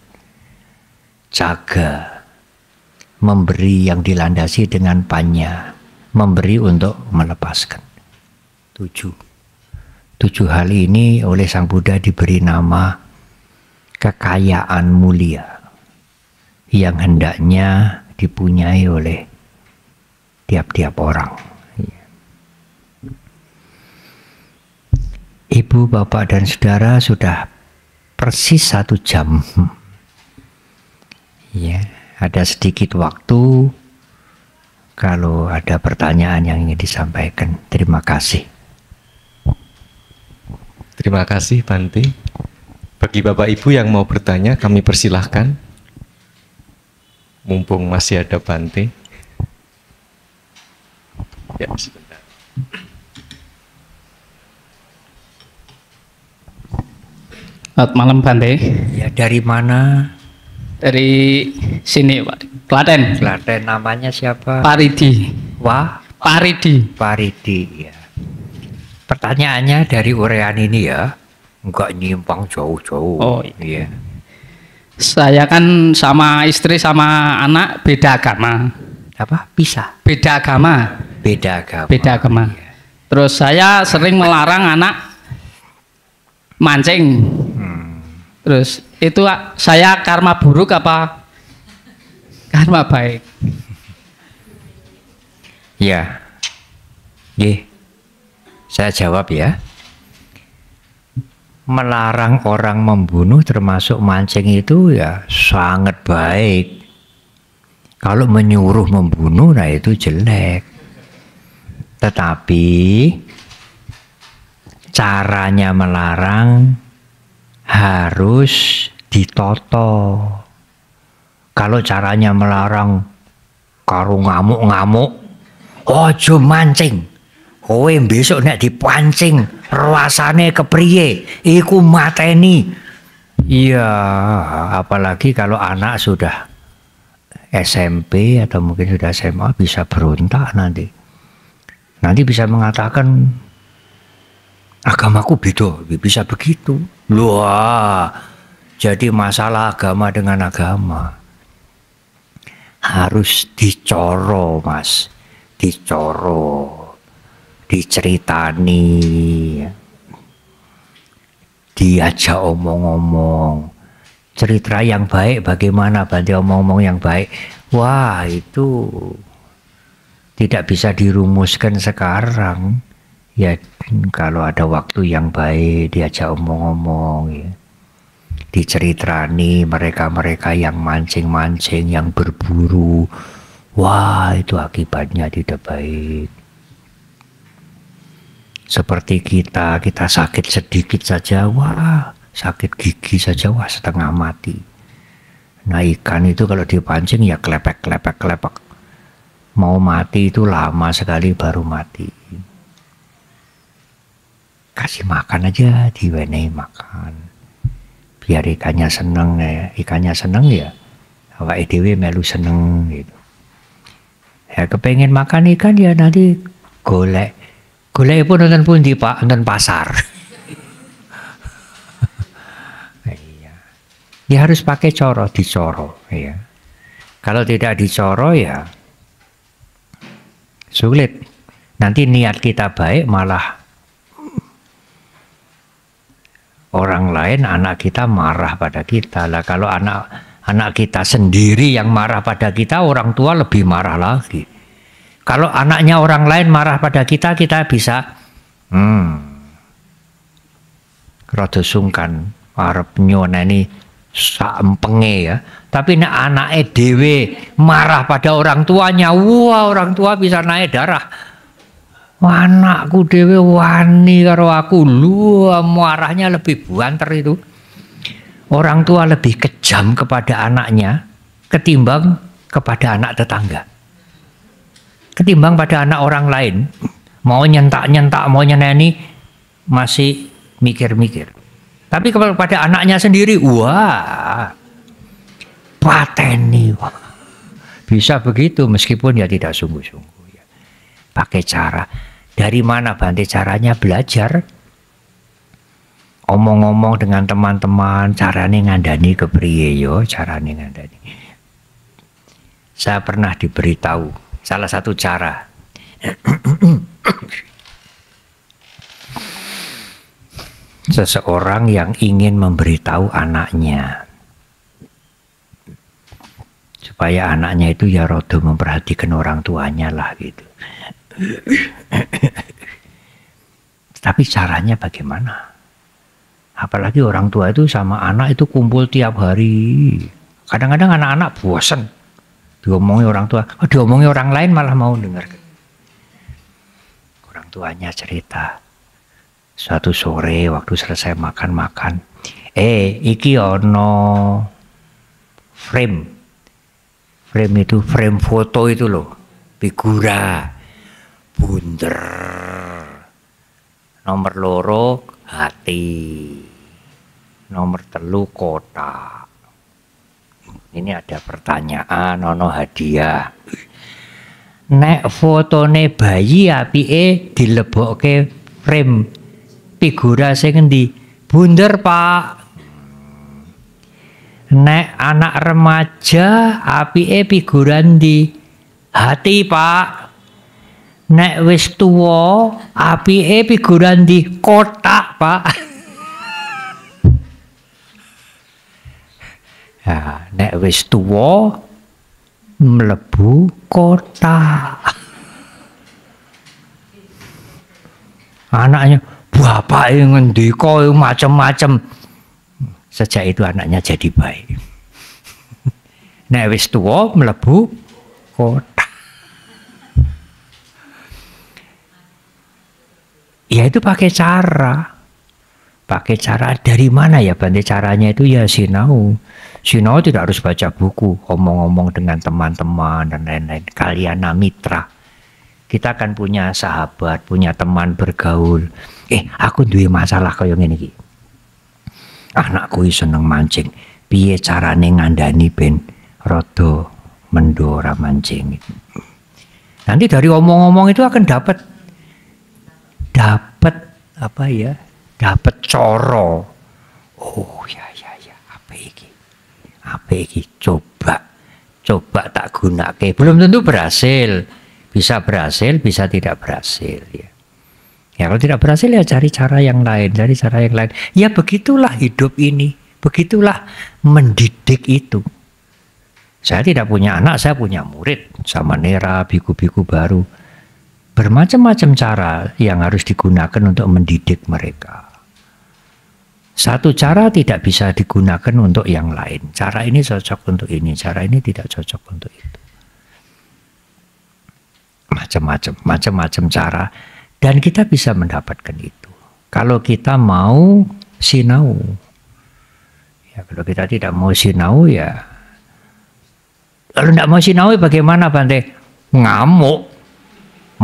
[SPEAKER 1] Jaga, memberi yang dilandasi dengan panya, memberi untuk melepaskan. 7 hal ini oleh Sang Buddha diberi nama kekayaan mulia yang hendaknya dipunyai oleh tiap-tiap orang. Ibu, bapak, dan saudara, sudah persis 1 jam. Ya, ada sedikit waktu kalau ada pertanyaan yang ingin disampaikan. Terima kasih.
[SPEAKER 2] Terima kasih, Bante. Bagi Bapak Ibu yang mau bertanya, kami persilahkan. Mumpung masih ada Bante. Ya, sebentar.
[SPEAKER 3] Selamat malam, Bante.
[SPEAKER 1] Ya, dari mana?
[SPEAKER 3] Dari sini, Pak. Klaten.
[SPEAKER 1] Klaten, namanya siapa?
[SPEAKER 3] Paridi.
[SPEAKER 1] Wah,
[SPEAKER 3] Paridi.
[SPEAKER 1] Paridi. Ya. Pertanyaannya dari urean ini ya, enggak nyimpang jauh-jauh.
[SPEAKER 3] Oh,
[SPEAKER 1] iya.
[SPEAKER 3] Saya kan sama istri sama anak beda agama.
[SPEAKER 1] Apa? Pisah.
[SPEAKER 3] Beda agama.
[SPEAKER 1] Beda agama.
[SPEAKER 3] Beda agama.
[SPEAKER 1] Iya.
[SPEAKER 3] Terus saya sering melarang anak mancing. Terus itu saya karma buruk apa karma baik?
[SPEAKER 1] Ya. Nggih. Saya jawab ya. Melarang orang membunuh termasuk mancing itu ya sangat baik. Kalau menyuruh membunuh, nah itu jelek. Tetapi caranya melarang harus ditoto. Kalau caranya melarang karo ngamuk-ngamuk, ojo mancing. Kowe besok nek dipancing rasane kepriye, iku mateni. Iya, apalagi kalau anak sudah SMP atau mungkin sudah SMA bisa berontak nanti. Nanti bisa mengatakan agamaku beda, bisa begitu. Wah, jadi masalah agama dengan agama harus dicoro, Mas, dicoro, diceritani, diajak omong-omong. Cerita yang baik bagaimana, Bante, omong-omong yang baik. Wah, itu tidak bisa dirumuskan sekarang. Ya kalau ada waktu yang baik diajak omong-omong ya. Diceritrani mereka-mereka yang mancing-mancing, yang berburu. Wah, itu akibatnya tidak baik. Seperti kita sakit sedikit saja, wah, sakit gigi saja, wah, setengah mati. Nah, ikan itu kalau dipancing ya klepek. Mau mati itu lama sekali baru mati. Kasih makan aja, diwenehi makan. Biar ikannya seneng ya, awake dhewe melu seneng gitu. Ya kepengen makan ikan ya nanti golek pun nonton pundi Pak, nonton pasar. Iya. Ya harus pakai dicoro ya. Kalau tidak dicoro ya sulit. Nanti niat kita baik malah orang lain, anak kita marah pada kita lah. Kalau anak kita sendiri yang marah pada kita, orang tua lebih marah lagi. Kalau anaknya orang lain marah pada kita bisa rada sungkan arep nyoneni saempenge ya. Tapi nek anake dhewe marah pada orang tuanya, wah, orang tua bisa naik darah. Anakku dewe wani karo aku, lu marahnya lebih buanter itu. Orang tua lebih kejam kepada anaknya ketimbang kepada anak tetangga, ketimbang pada anak orang lain. Mau nyentak, mau nyeneni masih mikir-mikir. Tapi kepada anaknya sendiri, wah, pateni, wah. Bisa begitu meskipun ya tidak sungguh-sungguh ya. Pakai cara. Dari mana Bante caranya? Belajar, omong-omong dengan teman-teman, carane ngandani kepriye yo, carane ngandani. Saya pernah diberitahu salah satu cara. Seseorang yang ingin memberitahu anaknya supaya anaknya itu ya rodo memperhatikan orang tuanya lah gitu. Tapi caranya bagaimana? Apalagi orang tua itu sama anak itu kumpul tiap hari. Kadang-kadang anak-anak bosan diomongi orang tua, diomongi orang lain malah mau dengar. Orang tuanya cerita, suatu sore waktu selesai makan-makan, iki ono frame itu, frame foto itu loh, figura. Bunder, nomor loro hati, nomor telu kotak. Ini ada pertanyaan, ono hadiah. Nek fotone bayi apike dilebokke frame figura sing endi? Bunder Pak. Nek anak remaja apike figura endi? Hati Pak. Nek wis tuwa apike figuran di kotak Pak. Ya, nek wis tuwa mlebu kotak. Anaknya, bapak ngendika macam-macam. Sejak itu anaknya jadi baik. Nek wis tuwa mlebu kotak. Ya itu pakai cara dari mana ya Bante caranya itu ya sinau tidak harus baca buku, omong-omong dengan teman-teman dan lain-lain. Kalyana mitra, kita kan punya sahabat, punya teman bergaul. Aku duwe masalah kaya ngene iki, anakku seneng mancing, piye carane ngandani ben rada mendora mancing. Nanti dari omong-omong itu akan dapat apa ya? Dapat coro. Oh ya, apa iki? Coba tak gunake. Belum tentu berhasil. Bisa berhasil, bisa tidak berhasil ya. Ya kalau tidak berhasil ya cari cara yang lain, Ya begitulah hidup ini. Begitulah mendidik itu. Saya tidak punya anak, saya punya murid sama Nera, biku-biku baru. Bermacam-macam cara yang harus digunakan untuk mendidik mereka. Satu cara tidak bisa digunakan untuk yang lain. Cara ini cocok untuk ini, cara ini tidak cocok untuk itu. Macam-macam cara. Dan kita bisa mendapatkan itu. Kalau kita mau sinau. Ya, kalau kita tidak mau sinau ya. Kalau tidak mau sinau bagaimana Bante? Ngamuk.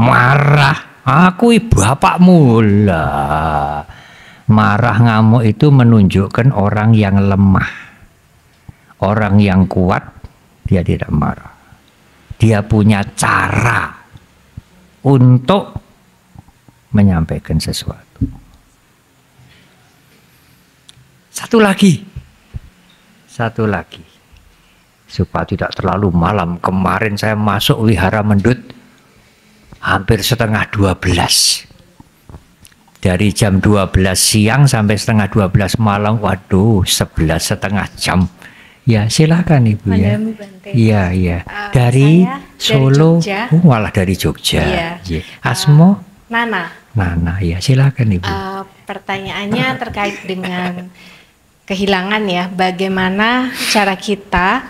[SPEAKER 1] Marah. Aku bapakmu lah. Marah ngamuk itu menunjukkan orang yang lemah. Orang yang kuat dia tidak marah. Dia punya cara untuk menyampaikan sesuatu. Satu lagi. Supaya tidak terlalu malam. Kemarin saya masuk wihara Mendut hampir setengah 12. Dari jam 12 siang sampai setengah 12 malam. Waduh, 11,5 jam. Ya silakan Ibu ya. Iya. Dari Solo, malah dari Jogja.
[SPEAKER 4] Iya.
[SPEAKER 1] Asmo?
[SPEAKER 4] Nana,
[SPEAKER 1] ya silakan Ibu.
[SPEAKER 4] Pertanyaannya terkait dengan kehilangan ya. Bagaimana cara kita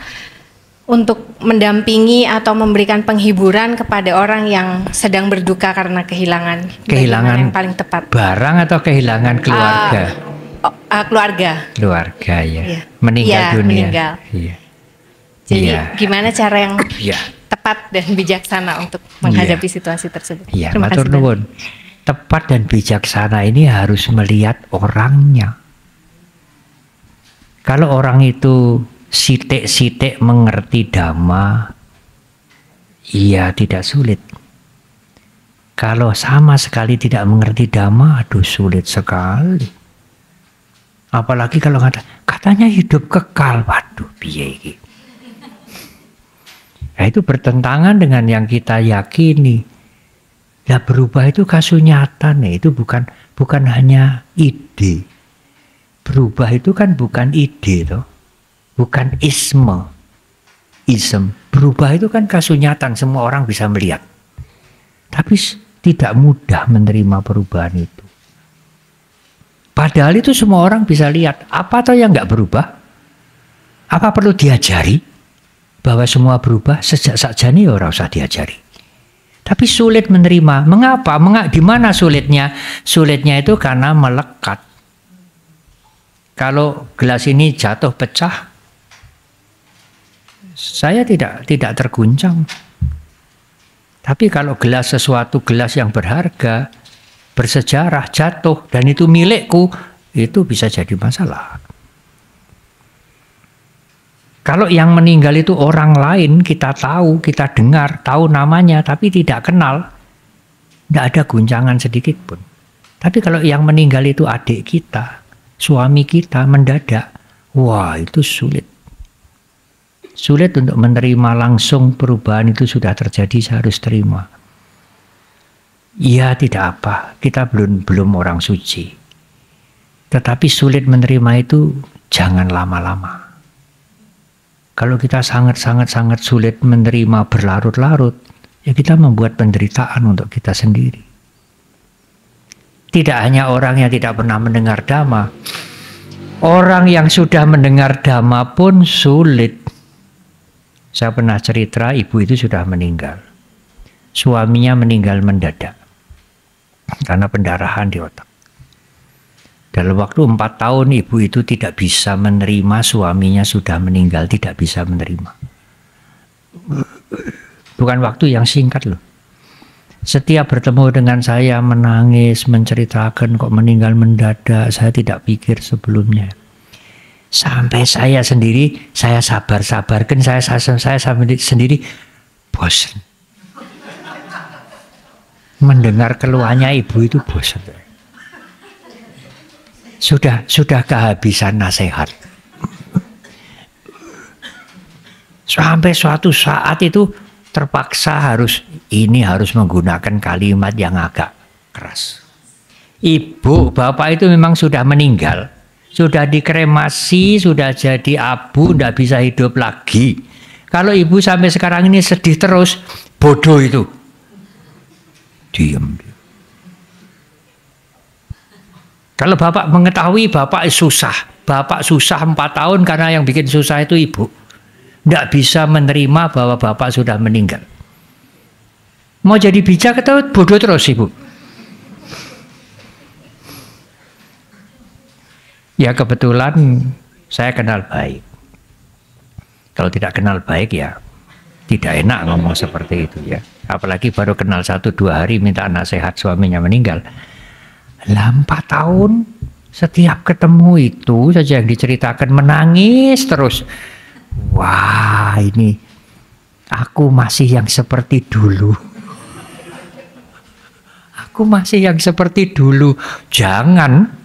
[SPEAKER 4] untuk mendampingi atau memberikan penghiburan kepada orang yang sedang berduka karena kehilangan?
[SPEAKER 1] Kehilangan
[SPEAKER 4] yang paling tepat.
[SPEAKER 1] Barang atau kehilangan keluarga?
[SPEAKER 4] Keluarga
[SPEAKER 1] ya.
[SPEAKER 4] Iya.
[SPEAKER 1] Meninggal
[SPEAKER 4] Iya,
[SPEAKER 1] dunia.
[SPEAKER 4] meninggal.
[SPEAKER 1] Iya.
[SPEAKER 4] Jadi
[SPEAKER 1] Iya.
[SPEAKER 4] gimana cara yang
[SPEAKER 1] Iya.
[SPEAKER 4] tepat dan bijaksana untuk menghadapi situasi tersebut?
[SPEAKER 1] Iya,
[SPEAKER 4] Terima
[SPEAKER 1] matur
[SPEAKER 4] kasih.
[SPEAKER 1] nuwun. Tepat dan bijaksana ini harus melihat orangnya. Kalau orang itu sitik-sitik mengerti dhamma, iya tidak sulit. Kalau sama sekali tidak mengerti dhamma, aduh sulit sekali. Apalagi kalau katanya hidup kekal, waduh piye iki. Nah, itu bertentangan dengan yang kita yakini. Ya berubah itu kasunyatan, itu bukan hanya ide. Berubah itu kan bukan ide toh. Bukan isme. Berubah itu kan kasunyatan, semua orang bisa melihat. Tapi tidak mudah menerima perubahan itu. Padahal itu semua orang bisa lihat. Apa toh yang nggak berubah? Apa perlu diajari bahwa semua berubah? Sejak sakjane ya ora usah diajari. Tapi sulit menerima. Mengapa? Di mana sulitnya? Sulitnya itu karena melekat. Kalau gelas ini jatuh pecah, saya tidak terguncang. Tapi kalau sesuatu gelas yang berharga, bersejarah, jatuh, dan itu milikku, itu bisa jadi masalah. Kalau yang meninggal itu orang lain, kita tahu, kita dengar, tahu namanya, tapi tidak kenal, tidak ada guncangan sedikit pun. Tapi kalau yang meninggal itu adik kita, suami kita, mendadak, wah itu sulit. Sulit untuk menerima langsung perubahan itu sudah terjadi, saya harus terima. Ya tidak apa, kita belum orang suci. Tetapi sulit menerima itu jangan lama-lama. Kalau kita sangat sulit menerima berlarut-larut, ya kita membuat penderitaan untuk kita sendiri. Tidak hanya orang yang tidak pernah mendengar dhamma, orang yang sudah mendengar dhamma pun sulit. Saya pernah cerita, ibu itu sudah meninggal. Suaminya meninggal mendadak karena pendarahan di otak. Dalam waktu 4 tahun ibu itu tidak bisa menerima suaminya sudah meninggal, tidak bisa menerima. Bukan waktu yang singkat loh. Setiap bertemu dengan saya menangis, menceritakan kok meninggal mendadak, saya tidak pikir sebelumnya. Sampai saya sendiri, saya sabar-sabarkan, saya sendiri bosan. Mendengar keluhannya ibu itu bosan. Sudah kehabisan nasihat. Sampai suatu saat itu terpaksa harus menggunakan kalimat yang agak keras. Ibu, bapak itu memang sudah meninggal. Sudah dikremasi, sudah jadi abu, tidak bisa hidup lagi. Kalau ibu sampai sekarang ini sedih terus, bodoh itu. Diam. Kalau bapak mengetahui bapak susah 4 tahun karena yang bikin susah itu ibu. Tidak bisa menerima bahwa bapak sudah meninggal. Mau jadi bijak atau bodoh terus ibu? Ya kebetulan saya kenal baik. Kalau tidak kenal baik ya tidak enak ngomong seperti itu ya. Apalagi baru kenal 1-2 hari minta nasihat suaminya meninggal. 4 tahun setiap ketemu itu saja yang diceritakan menangis terus. Wah ini aku masih yang seperti dulu. Aku masih yang seperti dulu. Jangan.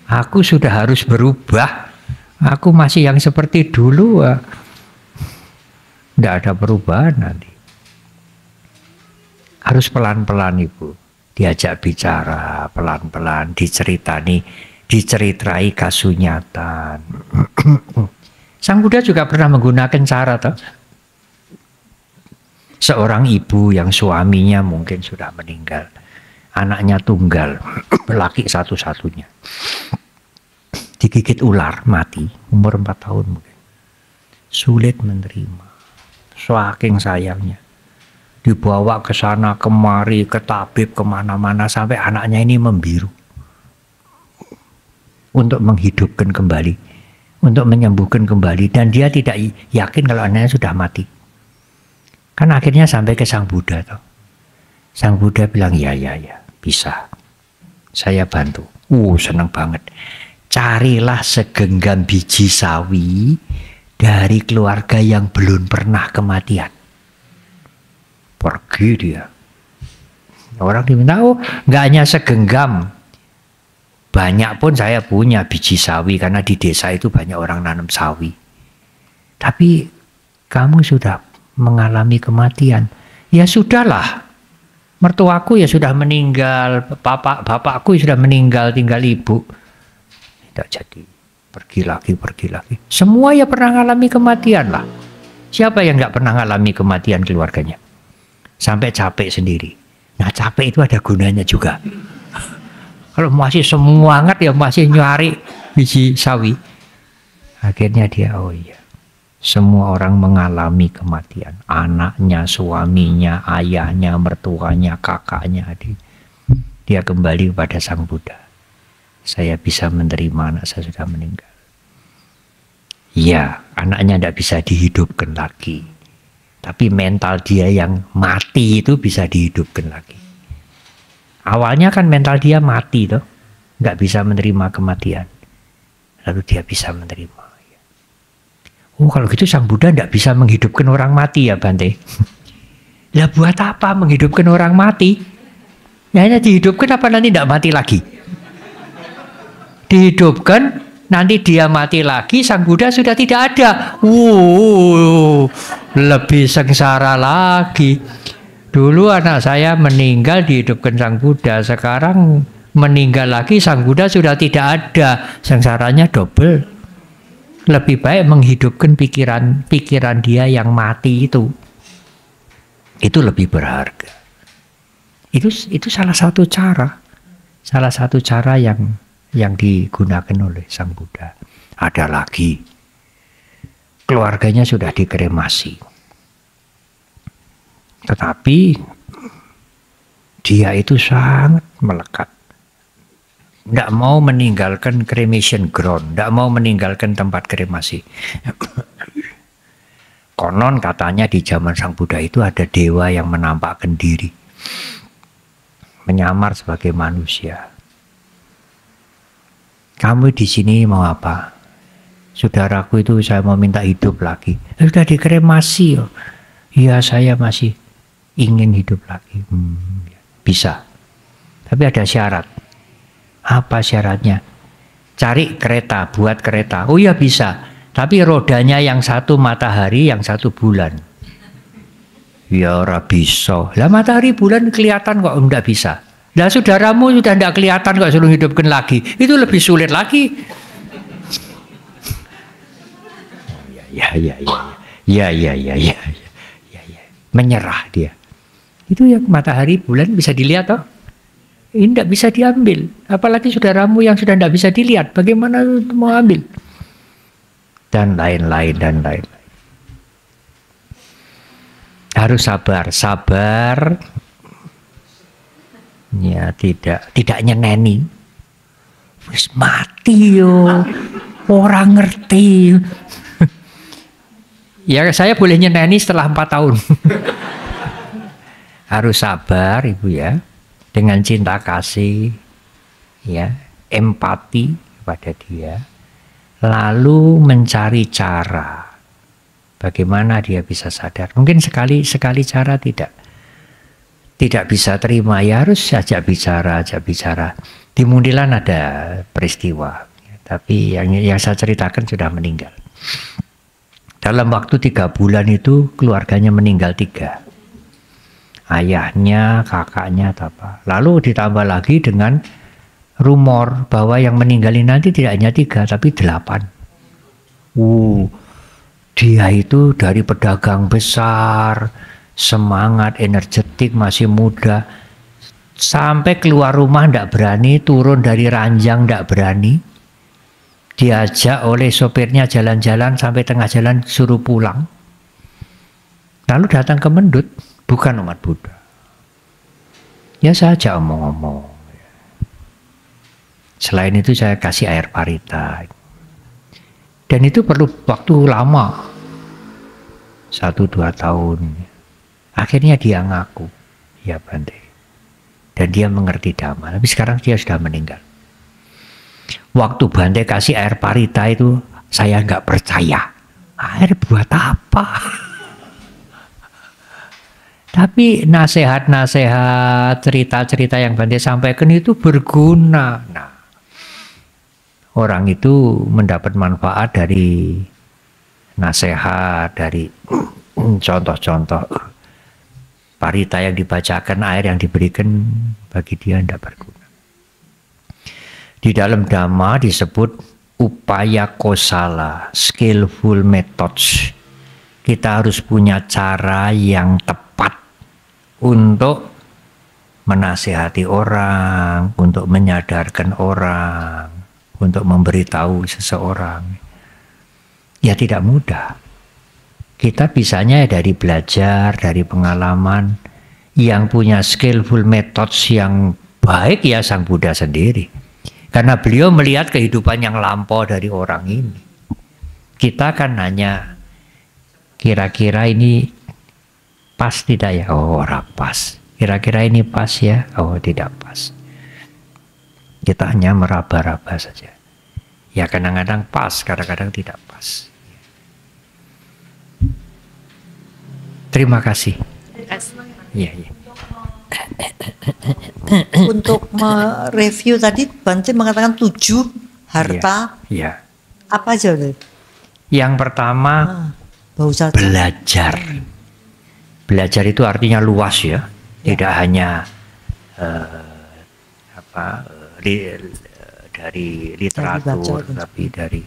[SPEAKER 1] Aku sudah harus berubah. Aku masih yang seperti dulu. Tidak ada perubahan nanti. Harus pelan-pelan ibu. Diajak bicara pelan-pelan. Diceritai kasunyatan. Sang Buddha juga pernah menggunakan cara toh. Seorang ibu yang suaminya mungkin sudah meninggal. Anaknya tunggal. Laki satu-satunya. Digigit ular, mati, umur 4 tahun mungkin. Sulit menerima. Saking sayangnya. Dibawa ke sana kemari, ke tabib, kemana-mana, sampai anaknya ini membiru. Untuk menghidupkan kembali. Untuk menyembuhkan kembali. Dan dia tidak yakin kalau anaknya sudah mati. Kan akhirnya sampai ke Sang Buddha. Toh. Sang Buddha bilang, ya, bisa. Saya bantu. Senang banget. Carilah segenggam biji sawi dari keluarga yang belum pernah kematian. Pergi dia. Orang diminta, nggak hanya segenggam. Banyak pun saya punya biji sawi karena di desa itu banyak orang nanam sawi. Tapi kamu sudah mengalami kematian. Ya sudahlah. Mertuaku ya sudah meninggal, bapakku sudah meninggal, tinggal ibu. Tidak jadi. Pergi lagi. Semua ya pernah mengalami kematian lah. Siapa yang nggak pernah mengalami kematian keluarganya? Sampai capek sendiri. Nah capek itu ada gunanya juga. Kalau masih semangat ya masih nyari biji sawi. Akhirnya dia, semua orang mengalami kematian. Anaknya, suaminya, ayahnya, mertuanya, kakaknya, adik. Dia kembali kepada Sang Buddha. Saya bisa menerima anak saya sudah meninggal. Ya, anaknya tidak bisa dihidupkan lagi. Tapi mental dia yang mati itu bisa dihidupkan lagi. Awalnya kan mental dia mati toh, nggak bisa menerima kematian. Lalu dia bisa menerima. Kalau gitu Sang Buddha tidak bisa menghidupkan orang mati ya Bante. Lah buat apa menghidupkan orang mati? Ya hanya dihidupkan apa nanti tidak mati lagi? Dihidupkan, nanti dia mati lagi, Sang Buddha sudah tidak ada. Lebih sengsara lagi. Dulu anak saya meninggal dihidupkan Sang Buddha, sekarang meninggal lagi Sang Buddha sudah tidak ada. Sengsaranya double. Lebih baik menghidupkan pikiran dia yang mati itu. Itu lebih berharga. Itu salah satu cara. Salah satu cara yang digunakan oleh Sang Buddha. Ada lagi. Keluarganya sudah dikremasi. Tetapi dia itu sangat melekat. Tidak mau meninggalkan cremation ground, tidak mau meninggalkan tempat kremasi. Konon katanya di zaman Sang Buddha itu ada dewa yang menampakkan diri, menyamar sebagai manusia. Kamu di sini mau apa? Saudaraku itu saya mau minta hidup lagi. Sudah dikremasi. Iya saya masih ingin hidup lagi. Bisa. Tapi ada syarat. Apa syaratnya? Cari kereta, buat kereta. Oh ya bisa. Tapi rodanya yang satu matahari, yang satu bulan. Ya ora bisa. Lah matahari bulan kelihatan kok enggak bisa. Lah saudaramu sudah enggak kelihatan kok suruh hidupkan lagi. Itu lebih sulit lagi. Ya. Ya, menyerah dia. Itu yang matahari bulan bisa dilihat toh? Ini tidak bisa diambil. Apalagi saudaramu yang sudah tidak bisa dilihat, bagaimana mau ambil? Dan lain-lain. Harus sabar. Ya, tidak nyeneni. Wis mati yo. Orang ngerti. Ya saya boleh nyeneni setelah 4 tahun. Harus sabar Ibu ya. Dengan cinta kasih, ya, empati kepada dia. Lalu mencari cara. Bagaimana dia bisa sadar. Mungkin sekali cara tidak bisa terima. Ya harus ajak bicara. Di Mundilan ada peristiwa. Tapi yang saya ceritakan sudah meninggal. Dalam waktu 3 bulan itu keluarganya meninggal 3. Ayahnya, kakaknya, apa. Lalu ditambah lagi dengan rumor bahwa yang meninggal ini nanti tidak hanya 3 tapi 8. Dia itu dari pedagang besar, semangat, energetik, masih muda. Sampai keluar rumah tidak berani, turun dari ranjang tidak berani. Diajak oleh sopirnya jalan-jalan sampai tengah jalan suruh pulang. Lalu datang ke Mendut, bukan umat Buddha. Ya saja omong-omong. Selain itu saya kasih air parita. Dan itu perlu waktu lama. 1-2 tahun. Akhirnya dia ngaku. Ya Bante. Dan dia mengerti Dhamma. Tapi sekarang dia sudah meninggal. Waktu Bante kasih air parita itu, saya nggak percaya. Air buat apa? Tapi nasihat-nasihat, cerita-cerita yang Bante sampaikan itu berguna. Nah, orang itu mendapat manfaat dari nasihat, dari contoh-contoh parita yang dibacakan, air yang diberikan, bagi dia tidak berguna. Di dalam Dhamma disebut upaya kosala, skillful methods. Kita harus punya cara yang tepat untuk menasihati orang, untuk menyadarkan orang, untuk memberitahu seseorang. Ya tidak mudah. Kita bisanya dari belajar, dari pengalaman. Yang punya skillful methods yang baik ya Sang Buddha sendiri. Karena beliau melihat kehidupan yang lampau dari orang ini. Kita kan hanya kira-kira ini pas tidak ya? Oh, ora pas. Kira-kira ini pas ya? Oh, tidak pas. Kita hanya meraba-raba saja. Ya kadang-kadang pas, kadang-kadang tidak pas. Terima kasih. Iya.
[SPEAKER 5] Untuk mereview tadi Bante mengatakan 7 harta.
[SPEAKER 1] Iya.
[SPEAKER 5] Apa aja?
[SPEAKER 1] Yang pertama belajar. Belajar itu artinya luas ya. Tidak hanya dari literatur, tapi dari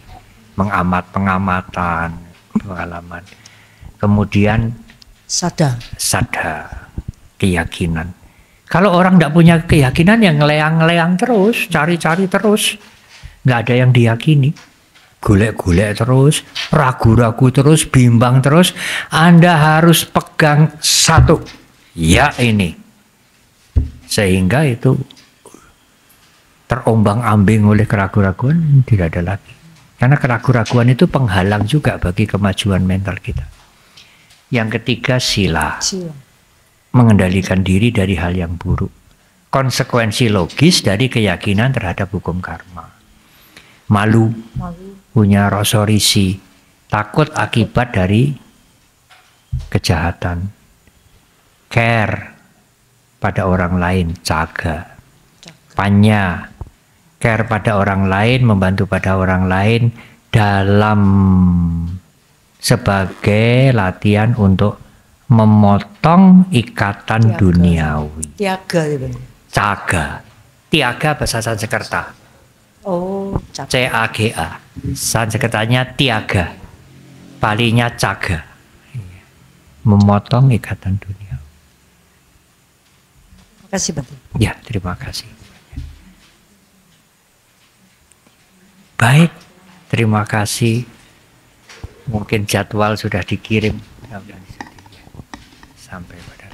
[SPEAKER 1] pengamatan, pengalaman. Kemudian sadha, keyakinan. Kalau orang tidak punya keyakinan, yang ngeleang-ngeleang terus, cari-cari terus, nggak ada yang diyakini, golek-golek terus, ragu-ragu terus, bimbang terus. Anda harus pegang satu, ya ini, sehingga itu terombang-ambing oleh keraguan-raguan, tidak ada lagi. Karena keraguan-raguan itu penghalang juga bagi kemajuan mental kita. Yang ketiga sila. Mengendalikan diri dari hal yang buruk. Konsekuensi logis dari keyakinan terhadap hukum karma. Malu. Punya rasa risih, takut akibat dari kejahatan. Care pada orang lain, jaga. Panya, care pada orang lain, membantu pada orang lain dalam sebagai latihan untuk memotong ikatan duniawi. Caga. Tiaga bahasa Sanskerta. CAGA. Sanskertanya tiaga. Palinya caga. memotong ikatan dunia.
[SPEAKER 5] Terima kasih Bante.
[SPEAKER 1] Ya, terima kasih. Baik, terima kasih. Mungkin jadwal sudah dikirim sampai pada